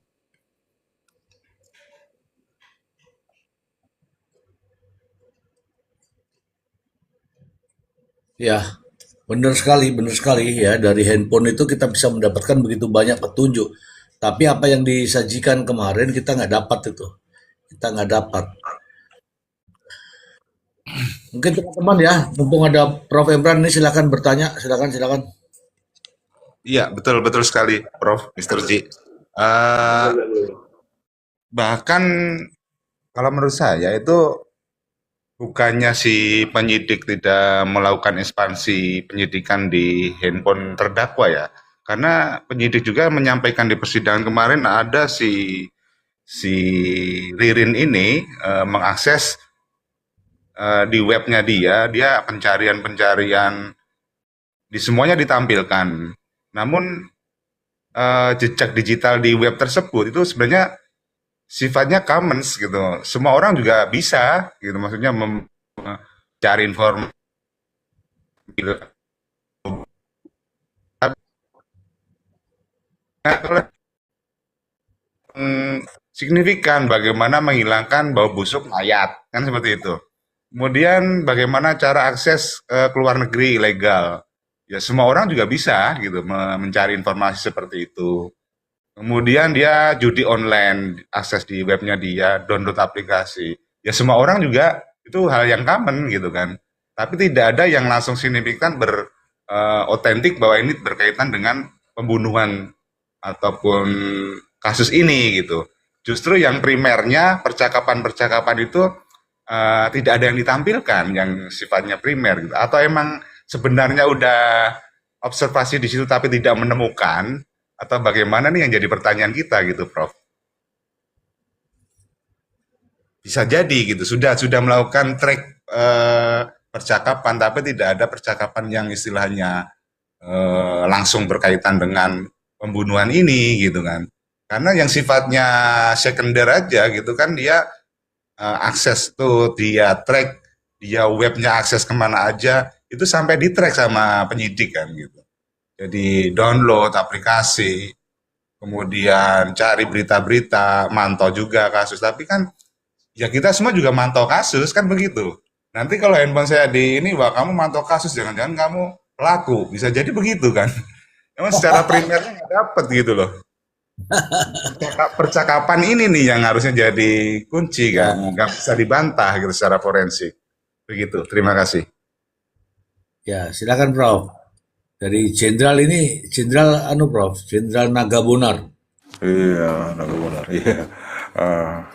Ya, benar sekali ya. Dari handphone itu kita bisa mendapatkan begitu banyak petunjuk. Tapi apa yang disajikan kemarin kita nggak dapat itu. Kita nggak dapat. Mungkin teman-teman ya, mumpung ada Prof. Emran ini silakan bertanya, silakan silakan. Iya, betul betul sekali, Prof. Mr. Ji. Eh, Boleh, boleh. bahkan kalau menurut saya itu bukannya si penyidik tidak melakukan ekspansi penyidikan di handphone terdakwa ya. Karena penyidik juga menyampaikan di persidangan kemarin ada si Ririn ini mengakses di webnya dia pencarian-pencarian di semuanya ditampilkan. Namun jejak digital di web tersebut itu sebenarnya sifatnya commons gitu. Semua orang juga bisa gitu. Maksudnya mencari informasi. Signifikan bagaimana menghilangkan bau busuk mayat kan seperti itu. Kemudian bagaimana cara akses ke luar negeri ilegal. Ya semua orang juga bisa gitu mencari informasi seperti itu. Kemudian dia judi online, akses di webnya dia, download aplikasi. Ya semua orang juga itu hal yang common gitu kan. Tapi tidak ada yang langsung signifikan otentik bahwa ini berkaitan dengan pembunuhan ataupun kasus ini gitu. Justru yang primernya percakapan-percakapan itu tidak ada yang ditampilkan yang sifatnya primer gitu. Atau emang sebenarnya udah observasi di situ tapi tidak menemukan atau bagaimana nih yang jadi pertanyaan kita gitu, Prof. Bisa jadi gitu. Sudah melakukan track percakapan tapi tidak ada percakapan yang istilahnya langsung berkaitan dengan pembunuhan ini gitu kan. Karena yang sifatnya sekunder aja gitu kan dia akses tuh dia track dia webnya akses kemana aja itu sampai di track sama penyidik kan gitu. Jadi download aplikasi, kemudian cari berita-berita, mantau juga kasus. Tapi kan ya kita semua juga mantau kasus kan begitu. Nanti kalau handphone saya di ini, wah kamu mantau kasus, jangan-jangan kamu pelaku. Bisa jadi begitu kan. Emang secara primernya nggak dapet gitu loh. Percakapan ini nih yang harusnya jadi kunci kan. Ya, Nggak bisa dibantah gitu secara forensik. Begitu, terima kasih. ya silakan Prof. Dari Jenderal ini, Jenderal anu Prof, Jenderal Nagabonar. Iya, nah benar. Iya. Ah,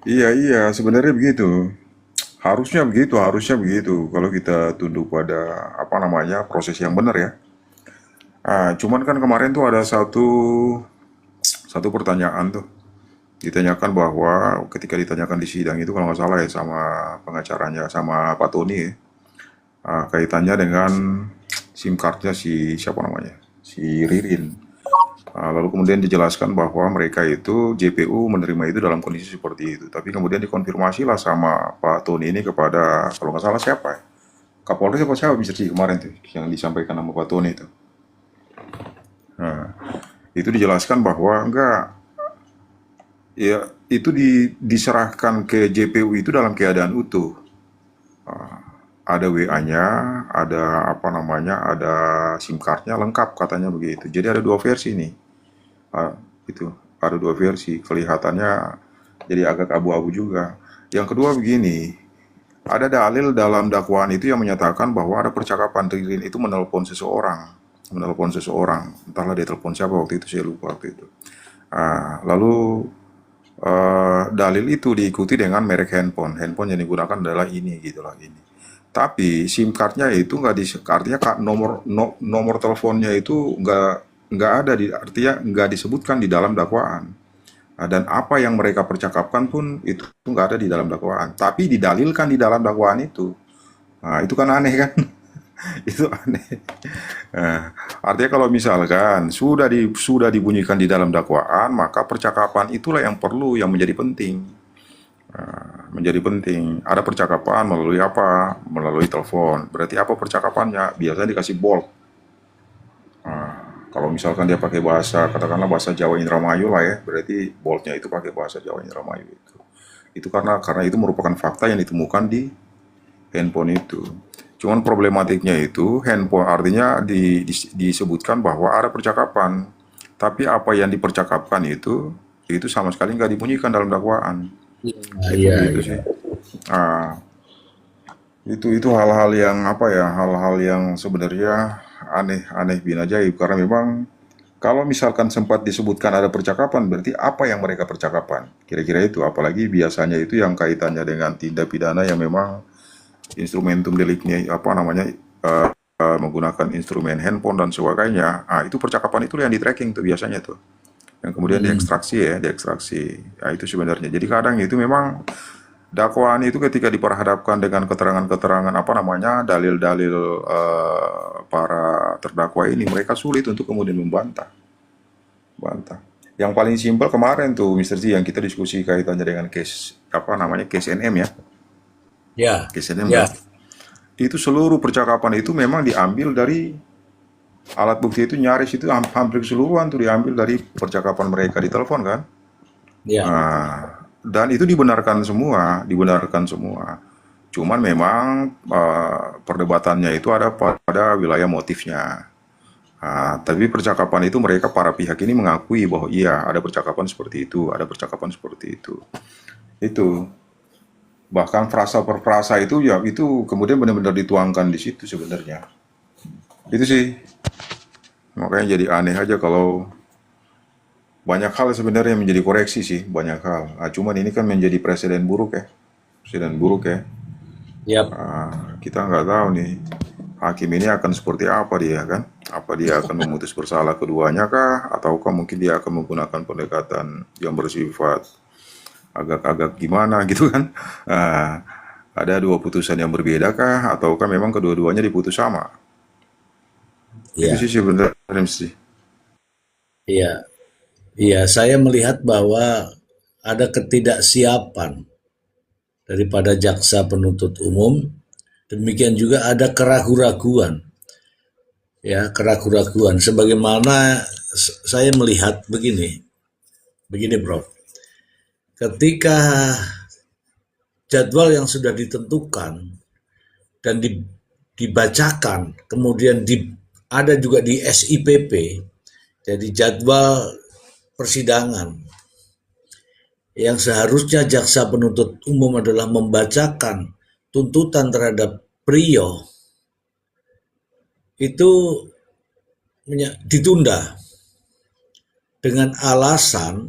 iya, iya, sebenarnya begitu. Harusnya begitu. Kalau kita tunduk pada apa namanya proses yang benar ya. Cuman kan kemarin tuh ada satu pertanyaan tuh ditanyakan bahwa ketika ditanyakan di sidang itu kalau nggak salah ya sama pengacaranya sama Pak Tony ya, kaitannya dengan SIM cardnya si siapa namanya si Ririn. Lalu kemudian dijelaskan bahwa mereka itu JPU menerima itu dalam kondisi seperti itu. Tapi kemudian dikonfirmasi lah sama Pak Tony ini kepada kalau nggak salah siapa ya? Kapolri apa siapa bisa sih kemarin tuh yang disampaikan sama Pak Tony itu. Nah, itu dijelaskan bahwa enggak ya itu diserahkan ke JPU itu dalam keadaan utuh. Ada WA-nya, ada apa namanya, ada SIM card-nya lengkap katanya begitu. Jadi ada dua versi nih. Ah, itu ada dua versi. Kelihatannya jadi agak abu-abu juga. Yang kedua begini, ada dalil dalam dakwaan itu yang menyatakan bahwa ada percakapan Ririn itu menelpon seseorang. Entahlah dia telepon siapa waktu itu, saya lupa waktu itu. Lalu dalil itu diikuti dengan merek handphone yang digunakan adalah ini gitulah ini. Tapi SIM cardnya itu nggak di artinya nomor teleponnya itu nggak ada artinya nggak disebutkan di dalam dakwaan. Nah, dan apa yang mereka percakapkan pun itu nggak ada di dalam dakwaan, tapi didalilkan di dalam dakwaan itu. Nah, itu kan aneh kan? Itu aneh. Nah, artinya kalau misalkan sudah dibunyikan di dalam dakwaan, maka percakapan itulah yang perlu, yang menjadi penting. Menjadi penting. Ada percakapan melalui apa? Melalui telepon. Berarti apa percakapannya? Biasanya dikasih bold. Kalau misalkan dia pakai bahasa, katakanlah bahasa Jawa Indramayu lah ya, berarti boldnya itu pakai bahasa Jawa Indramayu itu. Itu karena itu merupakan fakta yang ditemukan di handphone itu. Cuman problematiknya itu handphone artinya disebutkan bahwa ada percakapan, tapi apa yang dipercakapkan itu sama sekali nggak dibunyikan dalam dakwaan. Nah, Itu iya, gitu iya. sih. Ah, itu hal-hal yang apa ya, hal-hal yang sebenarnya aneh bin ajaib karena memang kalau misalkan sempat disebutkan ada percakapan berarti apa yang mereka percakapan kira-kira itu, apalagi biasanya itu yang kaitannya dengan tindak pidana yang memang instrumentum deliknya apa namanya menggunakan instrumen handphone dan sebagainya. Itu percakapan itu yang di tracking tuh biasanya tuh yang kemudian diekstraksi. Itu sebenarnya jadi kadang itu memang dakwaan itu ketika diperhadapkan dengan keterangan-keterangan apa namanya dalil-dalil para terdakwa ini, mereka sulit untuk kemudian membantah. Yang paling simpel kemarin tuh Mr. Z yang kita diskusi kaitannya dengan case apa namanya case NM ya, Ya, case NM ya, kan. Itu seluruh percakapan itu memang diambil dari alat bukti itu nyaris itu hampir keseluruhan tuh diambil dari percakapan mereka di telepon kan. ya. Dan itu dibenarkan semua. Cuman memang perdebatannya itu ada pada wilayah motifnya. Tapi percakapan itu mereka para pihak ini mengakui bahwa iya ada percakapan seperti itu, Itu bahkan frasa per frasa itu ya itu kemudian benar-benar dituangkan di situ sebenarnya. Itu sih makanya jadi aneh aja kalau banyak hal sebenarnya yang menjadi koreksi sih, banyak hal. Cuman ini kan menjadi presiden buruk ya. Yap. Kita nggak tahu nih, hakim ini akan seperti apa dia kan? Apa dia akan memutus bersalah keduanya kah? Ataukah mungkin dia akan menggunakan pendekatan yang bersifat agak-agak gimana gitu kan? Ada dua putusan yang berbeda kah? Ataukah memang kedua-duanya diputus sama? Itu Ya, sih sebenarnya sih. iya. Iya, saya melihat bahwa ada ketidaksiapan daripada jaksa penuntut umum, demikian juga ada keraguan-raguan. Ya, keraguan-raguan. Sebagaimana saya melihat begini Bro. Ketika jadwal yang sudah ditentukan dan dibacakan, kemudian ada juga di SIPP, jadi jadwal persidangan yang seharusnya jaksa penuntut umum adalah membacakan tuntutan terhadap Priyo itu ditunda dengan alasan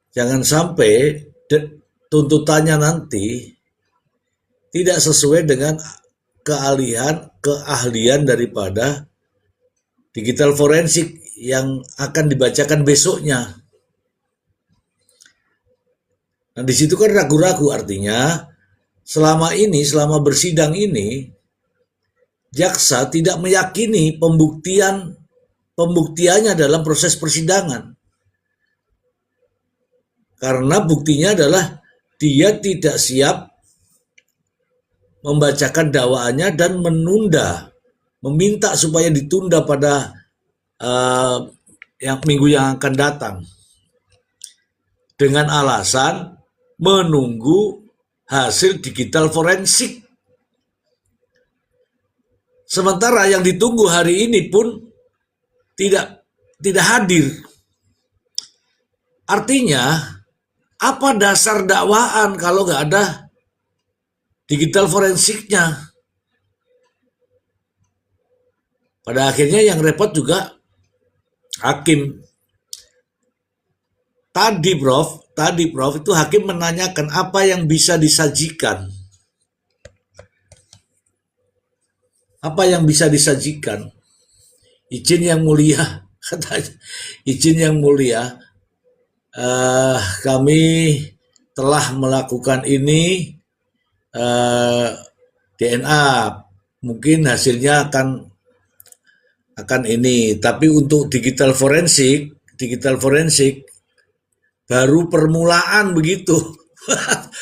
jangan sampai tuntutannya nanti tidak sesuai dengan keahlian daripada digital forensik yang akan dibacakan besoknya. Nah, di situ kan ragu-ragu, artinya selama bersidang ini, jaksa tidak meyakini pembuktiannya dalam proses persidangan. Karena buktinya adalah dia tidak siap membacakan dakwaannya dan meminta supaya ditunda pada yang minggu yang akan datang dengan alasan menunggu hasil digital forensik. Sementara yang ditunggu hari ini pun tidak hadir. Artinya apa dasar dakwaan kalau nggak ada digital forensiknya? Pada akhirnya yang repot juga hakim. Tadi Prof, itu hakim menanyakan apa yang bisa disajikan. Apa yang bisa disajikan? izin yang mulia, katanya, izin yang mulia, kami telah melakukan ini, DNA, mungkin hasilnya akan ini, tapi untuk digital forensik baru permulaan begitu.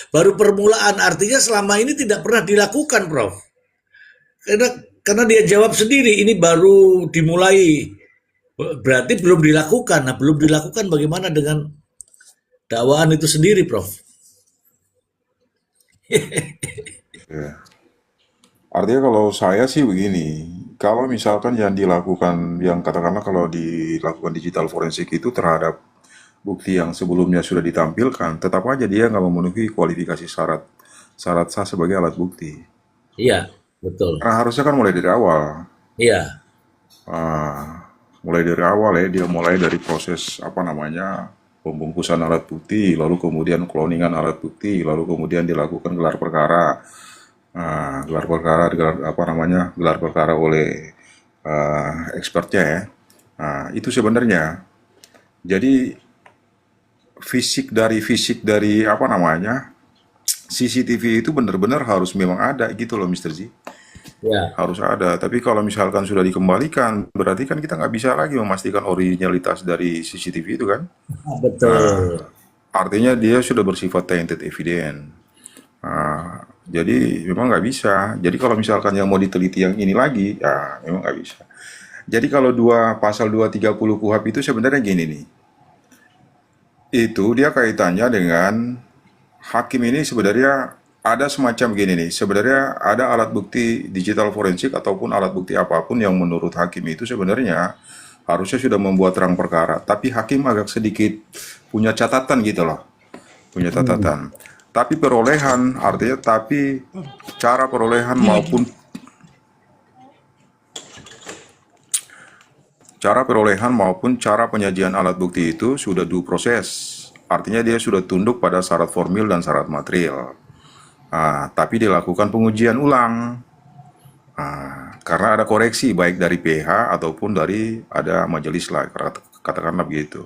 Baru permulaan, artinya selama ini tidak pernah dilakukan, Prof. Karena dia jawab sendiri, ini baru dimulai, berarti belum dilakukan. Nah, belum dilakukan bagaimana dengan dakwaan itu sendiri, Prof? Ya. Artinya kalau saya sih begini, kalau misalkan yang dilakukan, yang katakanlah kalau dilakukan digital forensik itu terhadap bukti yang sebelumnya sudah ditampilkan, tetap aja dia nggak memenuhi kualifikasi syarat sah sebagai alat bukti. Iya, betul. Karena harusnya kan mulai dari awal. Iya, Mulai dari awal ya, dia mulai dari proses apa namanya pembungkusan alat bukti, lalu kemudian cloningan alat bukti, lalu kemudian dilakukan gelar perkara. Gelar perkara oleh expertnya ya. Itu sebenarnya. Jadi fisik dari apa namanya CCTV itu benar-benar harus memang ada gitu loh, Mr. Z. ya, Harus ada. Tapi kalau misalkan sudah dikembalikan, berarti kan kita nggak bisa lagi memastikan originalitas dari CCTV itu kan. betul. Artinya dia sudah bersifat tainted evidence. Jadi memang nggak bisa. Jadi kalau misalkan yang mau diteliti yang ini lagi, ya memang nggak bisa. Jadi kalau pasal 230 KUHP itu sebenarnya gini nih. Itu dia kaitannya dengan hakim ini sebenarnya ada semacam gini nih. Sebenarnya ada alat bukti digital forensik ataupun alat bukti apapun yang menurut hakim itu sebenarnya harusnya sudah membuat terang perkara. Tapi hakim agak sedikit punya catatan gitu loh. Punya catatan. Tapi perolehan, artinya cara perolehan maupun cara penyajian alat bukti itu sudah due proses. Artinya dia sudah tunduk pada syarat formil dan syarat material. Tapi dilakukan pengujian ulang. Karena ada koreksi baik dari PH ataupun dari ada majelis lah, katakanlah begitu.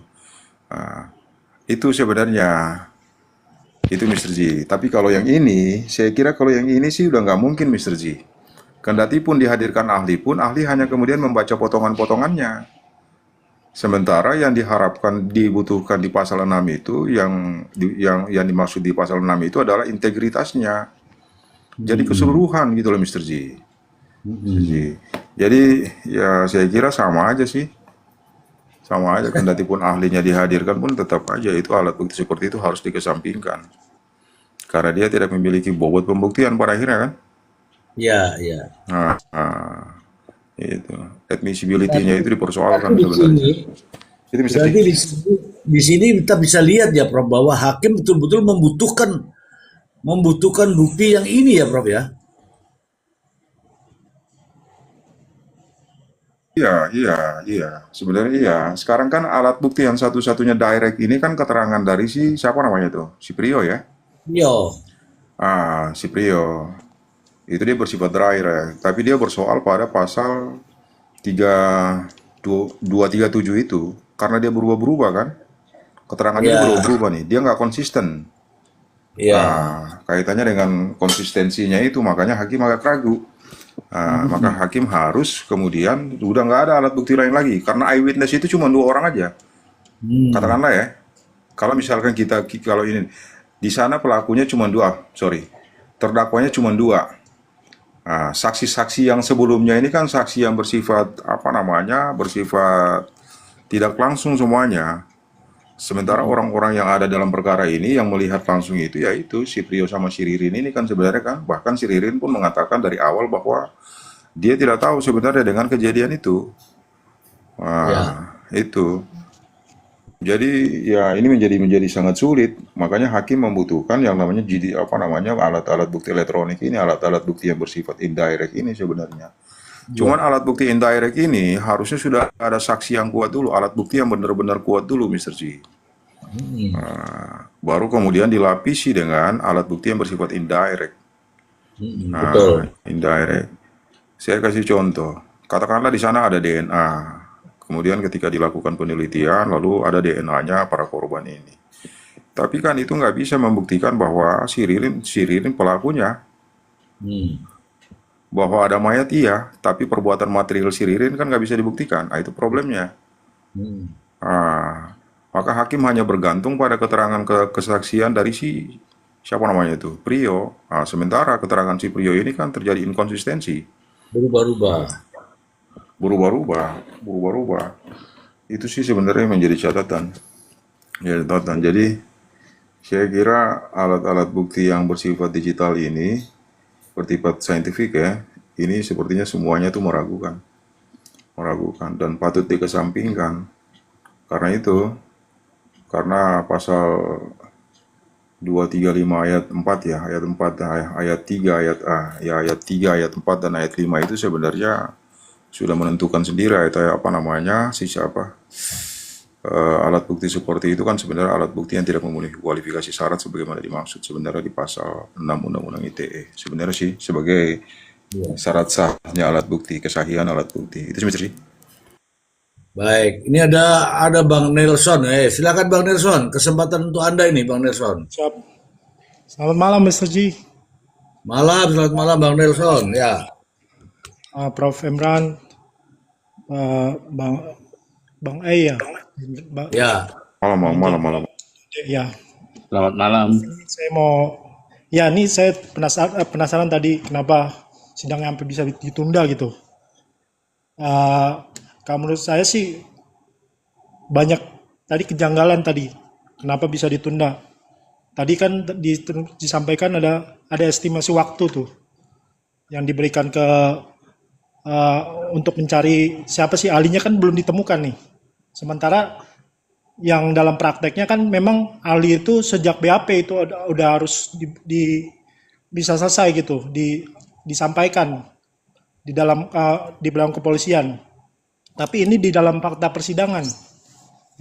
Itu sebenarnya. Itu Mr. Z. Tapi kalau yang ini, saya kira kalau yang ini sih udah nggak mungkin Mr. Z. Kendati pun dihadirkan ahli pun, ahli hanya kemudian membaca potongan-potongannya. Sementara yang dibutuhkan di pasal 6 itu, yang dimaksud di pasal 6 itu adalah integritasnya. Jadi keseluruhan gitu loh Mr. Z. Jadi ya saya kira sama aja sih. Sama aja, kendati pun ahlinya dihadirkan pun tetap aja itu alat bukti seperti itu harus dikesampingkan. Karena dia tidak memiliki bobot pembuktian pada akhirnya kan. Ya, ya. Itu admissibility-nya itu dipersoalkan Tapi di sebenarnya. sini, Itu Mr. Z. berarti di sini kita bisa lihat ya, Prof, bahwa hakim betul-betul membutuhkan bukti yang ini ya, Prof ya. Iya. Sebenarnya iya. Sekarang kan alat bukti yang satu-satunya direct ini kan keterangan dari siapa namanya tuh? Si Prio ya? Yo, Si Prio. Itu dia bersifat direct, tapi dia bersoal pada pasal 237 itu. Karena dia berubah-berubah kan? Keterangannya dia ya, berubah-berubah nih. Dia nggak konsisten. ya. Kaitannya dengan konsistensinya itu, makanya hakim agak ragu. Maka hakim harus kemudian udah nggak ada alat bukti lain lagi karena eyewitness itu cuma 2 orang aja. Katakanlah ya, kalau misalkan kalau ini di sana pelakunya cuma 2, terdakwanya cuma 2. Saksi-saksi yang sebelumnya ini kan saksi yang bersifat bersifat tidak langsung semuanya. Sementara orang-orang yang ada dalam perkara ini yang melihat langsung itu yaitu si Prio sama si Ririn ini kan sebenarnya kan, bahkan si Ririn pun mengatakan dari awal bahwa dia tidak tahu sebenarnya dengan kejadian itu. Itu. Jadi ya ini menjadi sangat sulit. Makanya hakim membutuhkan yang namanya alat-alat bukti elektronik ini, alat-alat bukti yang bersifat indirect ini sebenarnya. Cuman alat bukti indirect ini harusnya sudah ada saksi yang kuat dulu, alat bukti yang benar-benar kuat dulu, Mr. Z. Baru kemudian dilapisi dengan alat bukti yang bersifat indirect. Betul. Indirect. Saya kasih contoh. katakanlah di sana ada DNA. Kemudian ketika dilakukan penelitian, lalu ada DNA-nya para korban ini. Tapi kan itu nggak bisa membuktikan bahwa si Ririn pelakunya. Hmm. Bahwa ada mayat iya, tapi perbuatan material si Ririn kan nggak bisa dibuktikan. Nah, itu problemnya. Hmm. Ah, maka hakim hanya bergantung pada keterangan kesaksian dari si siapa namanya itu Prio. Sementara keterangan si Prio ini kan terjadi inkonsistensi, Berubah-ubah. berubah-ubah. Itu sih sebenarnya menjadi catatan. Ya, catatan. Jadi saya kira alat-alat bukti yang bersifat digital ini, bersifat saintifik ya, ini sepertinya semuanya itu meragukan dan patut dikesampingkan. Karena itu, karena pasal 235 ayat 4 ya, ayat 4, ayat 3, ayat 3, ayat 4 dan ayat 5 itu sebenarnya sudah menentukan sendiri alat bukti seperti itu kan sebenarnya alat bukti yang tidak memenuhi kualifikasi syarat sebagaimana dimaksud sebenarnya di pasal 6 Undang-Undang ITE. Sebenarnya sih sebagai syarat sahnya alat bukti, kesahihan alat bukti. Itu sebenarnya sih. Baik, ini ada Bang Nelson. Silakan Bang Nelson, kesempatan untuk Anda ini Bang Nelson. Siap. Selamat malam, Mr. G. Selamat malam Bang Nelson. Ya, Prof. Emran, Bang A ya. ya. Malam. Ya, Selamat malam. saya mau, ini saya penasaran tadi kenapa sidangnya sampai bisa ditunda gitu. Kalau menurut saya sih banyak tadi kejanggalan tadi. Kenapa bisa ditunda? Tadi kan disampaikan ada estimasi waktu tuh yang diberikan untuk mencari siapa sih ahlinya kan belum ditemukan nih. Sementara yang dalam prakteknya kan memang ahli itu sejak BAP itu udah harus bisa selesai gitu, disampaikan di dalam kepolisian. Tapi ini di dalam fakta persidangan.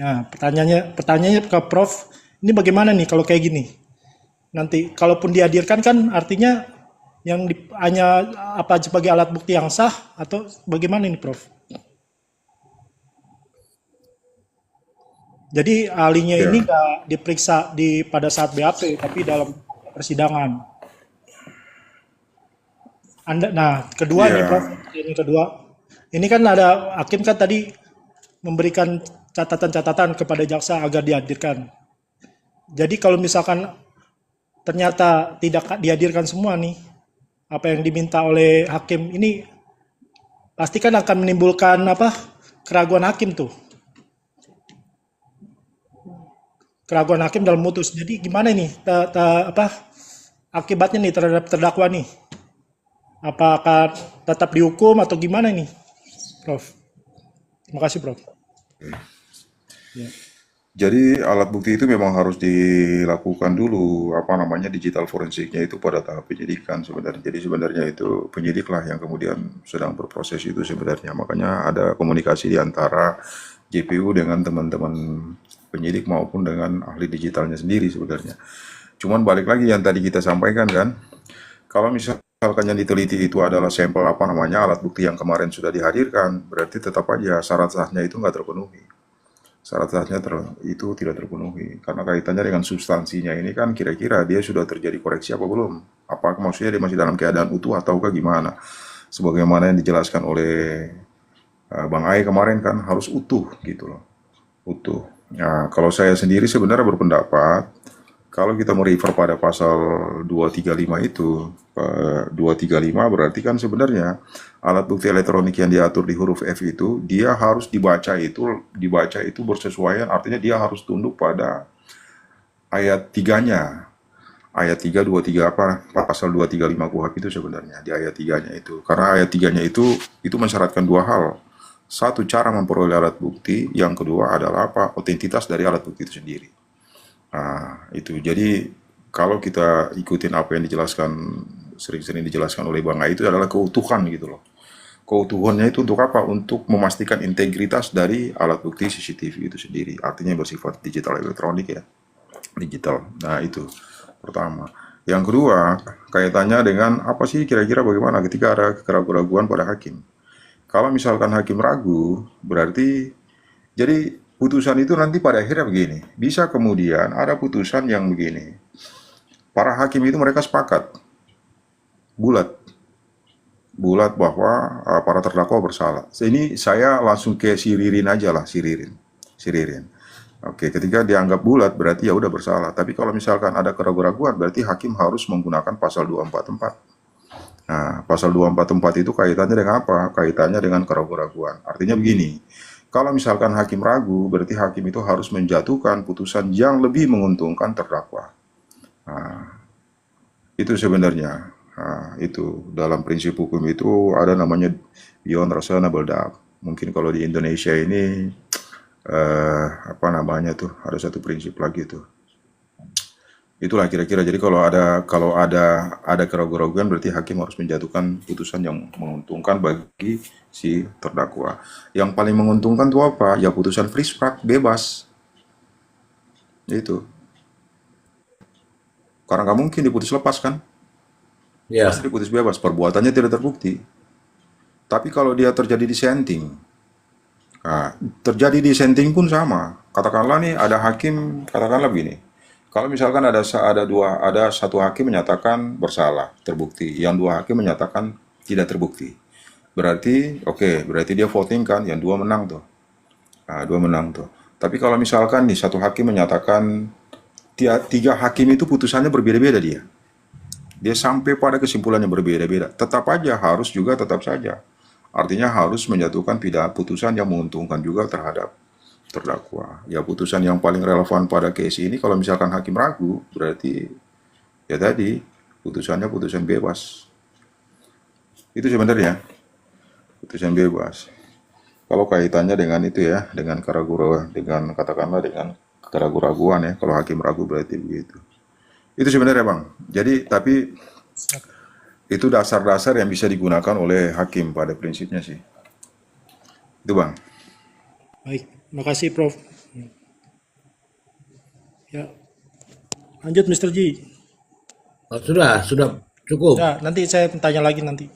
Nah, pertanyaannya ke Prof, ini bagaimana nih kalau kayak gini? Nanti kalaupun dihadirkan kan artinya yang hanya apa sebagai alat bukti yang sah atau bagaimana ini, Prof? Jadi ahlinya ini nggak diperiksa pada saat BAP, tapi dalam persidangan. Kedua nih, Prof. Ini kedua. Ini kan ada hakim kan tadi memberikan catatan-catatan kepada jaksa agar dihadirkan. Jadi kalau misalkan ternyata tidak dihadirkan semua nih, apa yang diminta oleh hakim ini pasti kan akan menimbulkan keraguan hakim tuh. Keraguan hakim dalam memutus. Jadi gimana nih akibatnya nih terhadap terdakwa nih? Apakah tetap dihukum atau gimana nih, Prof? Terima kasih, Prof. Ya. Jadi alat bukti itu memang harus dilakukan dulu digital forensiknya itu pada tahap penyidikan sebenarnya. Jadi sebenarnya itu penyidik lah yang kemudian sedang berproses itu sebenarnya. Makanya ada komunikasi di antara JPU dengan teman-teman penyidik maupun dengan ahli digitalnya sendiri sebenarnya. Cuman balik lagi yang tadi kita sampaikan kan, kalau misalkan yang diteliti itu adalah sampel alat bukti yang kemarin sudah dihadirkan, berarti tetap aja syarat sahnya itu nggak terpenuhi. Syarat sahnya itu tidak terpenuhi karena kaitannya dengan substansinya ini kan kira-kira dia sudah terjadi koreksi apa belum? Apa maksudnya dia masih dalam keadaan utuh ataukah gimana? Sebagaimana yang dijelaskan oleh Bang Ai kemarin kan harus utuh gitu loh, utuh. Nah, kalau saya sendiri sebenarnya berpendapat kalau kita merefer pada pasal 235 itu, 235 berarti kan sebenarnya alat bukti elektronik yang diatur di huruf F itu, dia harus dibaca itu bersesuaian, artinya dia harus tunduk pada ayat 3-nya. Ayat 3, 23 pasal 235 KUHP itu sebenarnya, di ayat 3-nya itu. Karena ayat 3-nya itu mensyaratkan dua hal. Satu, cara memperoleh alat bukti, yang kedua adalah otentitas dari alat bukti itu sendiri. Nah, itu. Jadi kalau kita ikutin apa yang dijelaskan sering-sering dijelaskan oleh Bang Ai itu adalah keutuhan gitu loh. Keutuhannya itu untuk apa? Untuk memastikan integritas dari alat bukti CCTV itu sendiri. Artinya bersifat digital elektronik ya. Digital. Nah, itu pertama. Yang kedua, kaitannya dengan apa sih kira-kira bagaimana ketika ada keraguan-keraguan pada hakim. Kalau misalkan hakim ragu, berarti jadi putusan itu nanti pada akhirnya begini. Bisa kemudian ada putusan yang begini. Para hakim itu mereka sepakat, bulat, bulat bahwa para terdakwa bersalah. Ini saya langsung ke si Ririn aja lah, si Ririn. Oke, ketika dianggap bulat berarti ya udah bersalah. Tapi kalau misalkan ada keraguan-keraguan, berarti hakim harus menggunakan pasal 244. Nah, pasal 244 itu kaitannya dengan apa? Kaitannya dengan keraguan-keraguan. Artinya begini, kalau misalkan hakim ragu, berarti hakim itu harus menjatuhkan putusan yang lebih menguntungkan terdakwa. Nah, itu sebenarnya. Nah, itu dalam prinsip hukum itu ada namanya beyond reasonable doubt. Mungkin kalau di Indonesia ini apa namanya tuh, ada satu prinsip lagi tuh. Itulah kira-kira. Jadi kalau ada keraguan-keraguan berarti hakim harus menjatuhkan putusan yang menguntungkan bagi si terdakwa. Yang paling menguntungkan itu apa? Ya putusan free spark, bebas. Itu. Karena nggak mungkin diputus lepas kan? Ya, Pasti diputus bebas, perbuatannya tidak terbukti. Tapi kalau dia terjadi dissenting, nah, terjadi dissenting pun sama. Katakanlah nih ada hakim, katakanlah begini. Kalau misalkan ada satu hakim menyatakan bersalah, terbukti. Yang dua hakim menyatakan tidak terbukti. Berarti, berarti dia voting kan, yang dua menang tuh. Nah, dua menang tuh. Tapi kalau misalkan nih satu hakim menyatakan, tiga hakim itu putusannya berbeda-beda dia. Dia sampai pada kesimpulan yang berbeda-beda. Tetap saja. Artinya harus menjatuhkan putusan yang menguntungkan juga terhadap terdakwa. Ya putusan yang paling relevan pada case ini kalau misalkan hakim ragu, berarti ya tadi putusannya putusan bebas. Itu sebenarnya putusan bebas. Kalau kaitannya dengan itu ya, dengan katakanlah dengan keraguan-raguan ya, kalau hakim ragu berarti begitu. Itu sebenarnya Bang. Jadi tapi itu dasar-dasar yang bisa digunakan oleh hakim pada prinsipnya sih. Itu Bang. Baik, makasih Prof. Ya, lanjut Mr. Ji. oh, sudah cukup. Ya, nanti saya tanya lagi nanti.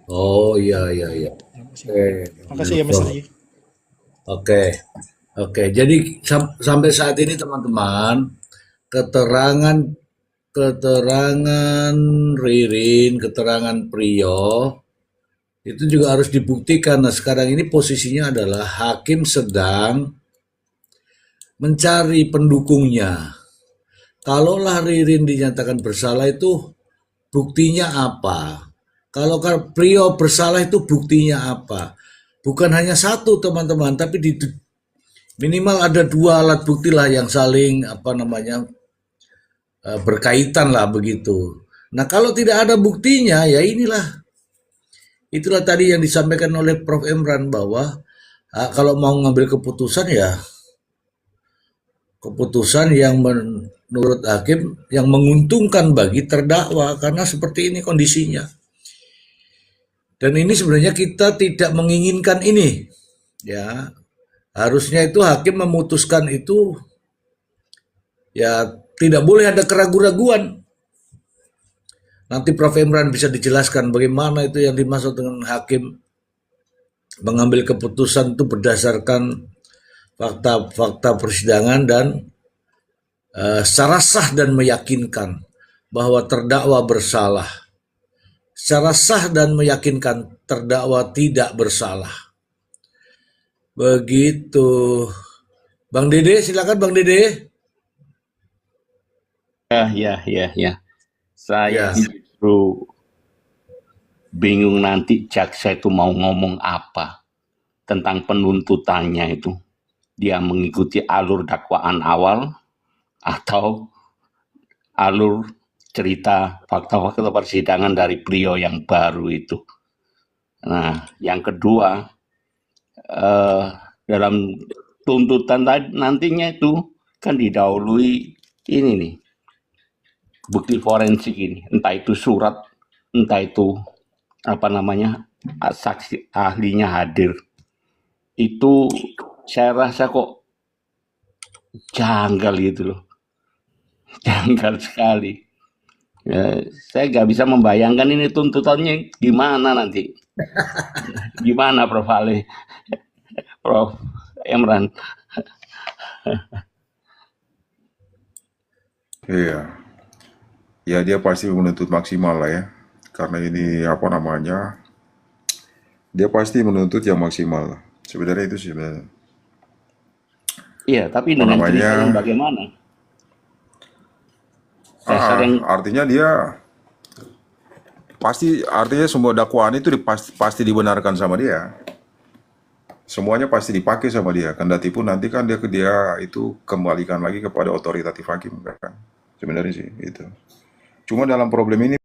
Oh iya. Ya, Oke, makasih ya Mr. Ji. oke. Jadi sampai saat ini teman-teman, keterangan Ririn, keterangan Priyo itu juga harus dibuktikan. Nah, sekarang ini posisinya adalah hakim sedang mencari pendukungnya. Kalaulah Ririn dinyatakan bersalah itu buktinya apa? Kalau Priyo bersalah itu buktinya apa? Bukan hanya satu teman-teman, tapi minimal ada dua alat bukti lah yang saling berkaitan lah begitu. Nah kalau tidak ada buktinya ya itulah tadi yang disampaikan oleh Prof. Emran bahwa kalau mau ngambil keputusan ya keputusan yang menurut hakim yang menguntungkan bagi terdakwa karena seperti ini kondisinya. Dan ini sebenarnya kita tidak menginginkan ini. Ya, harusnya itu hakim memutuskan itu ya tidak boleh ada keraguan-raguan. Nanti Prof. Imran bisa dijelaskan bagaimana itu yang dimaksud dengan hakim mengambil keputusan itu berdasarkan fakta-fakta persidangan dan secara sah dan meyakinkan bahwa terdakwa bersalah. Secara sah dan meyakinkan terdakwa tidak bersalah. Begitu. Bang Dede, silakan Bang Dede. Ya. Saya Ya. justru bingung nanti jaksa itu mau ngomong apa tentang penuntutannya itu. Dia mengikuti alur dakwaan awal atau alur cerita fakta-fakta persidangan dari Priyo yang baru itu. Nah, yang kedua, dalam tuntutan nantinya itu kan didahului ini nih, bukti forensik ini, entah itu surat, entah itu saksi ahlinya hadir. Itu saya rasa kok janggal gitu loh, janggal sekali. Ya, saya nggak bisa membayangkan ini tuntutannya gimana nanti Gimana Prof. Ali? Prof. Emran? Iya. Ya dia pasti menuntut maksimal lah ya. Karena ini apa namanya? Dia pasti menuntut yang maksimal lah. Sebenarnya itu sih sebenarnya. Iya, tapi Apa dengan namanya? ceritanya bagaimana? Dasar yang Artinya dia pasti artinya semua dakwaan itu pasti dibenarkan sama dia. Semuanya pasti dipakai sama dia. Kendati pun nanti kan dia itu kembalikan lagi kepada otoritatif hakim kan. Sebenarnya sih itu. Cuma dalam problem ini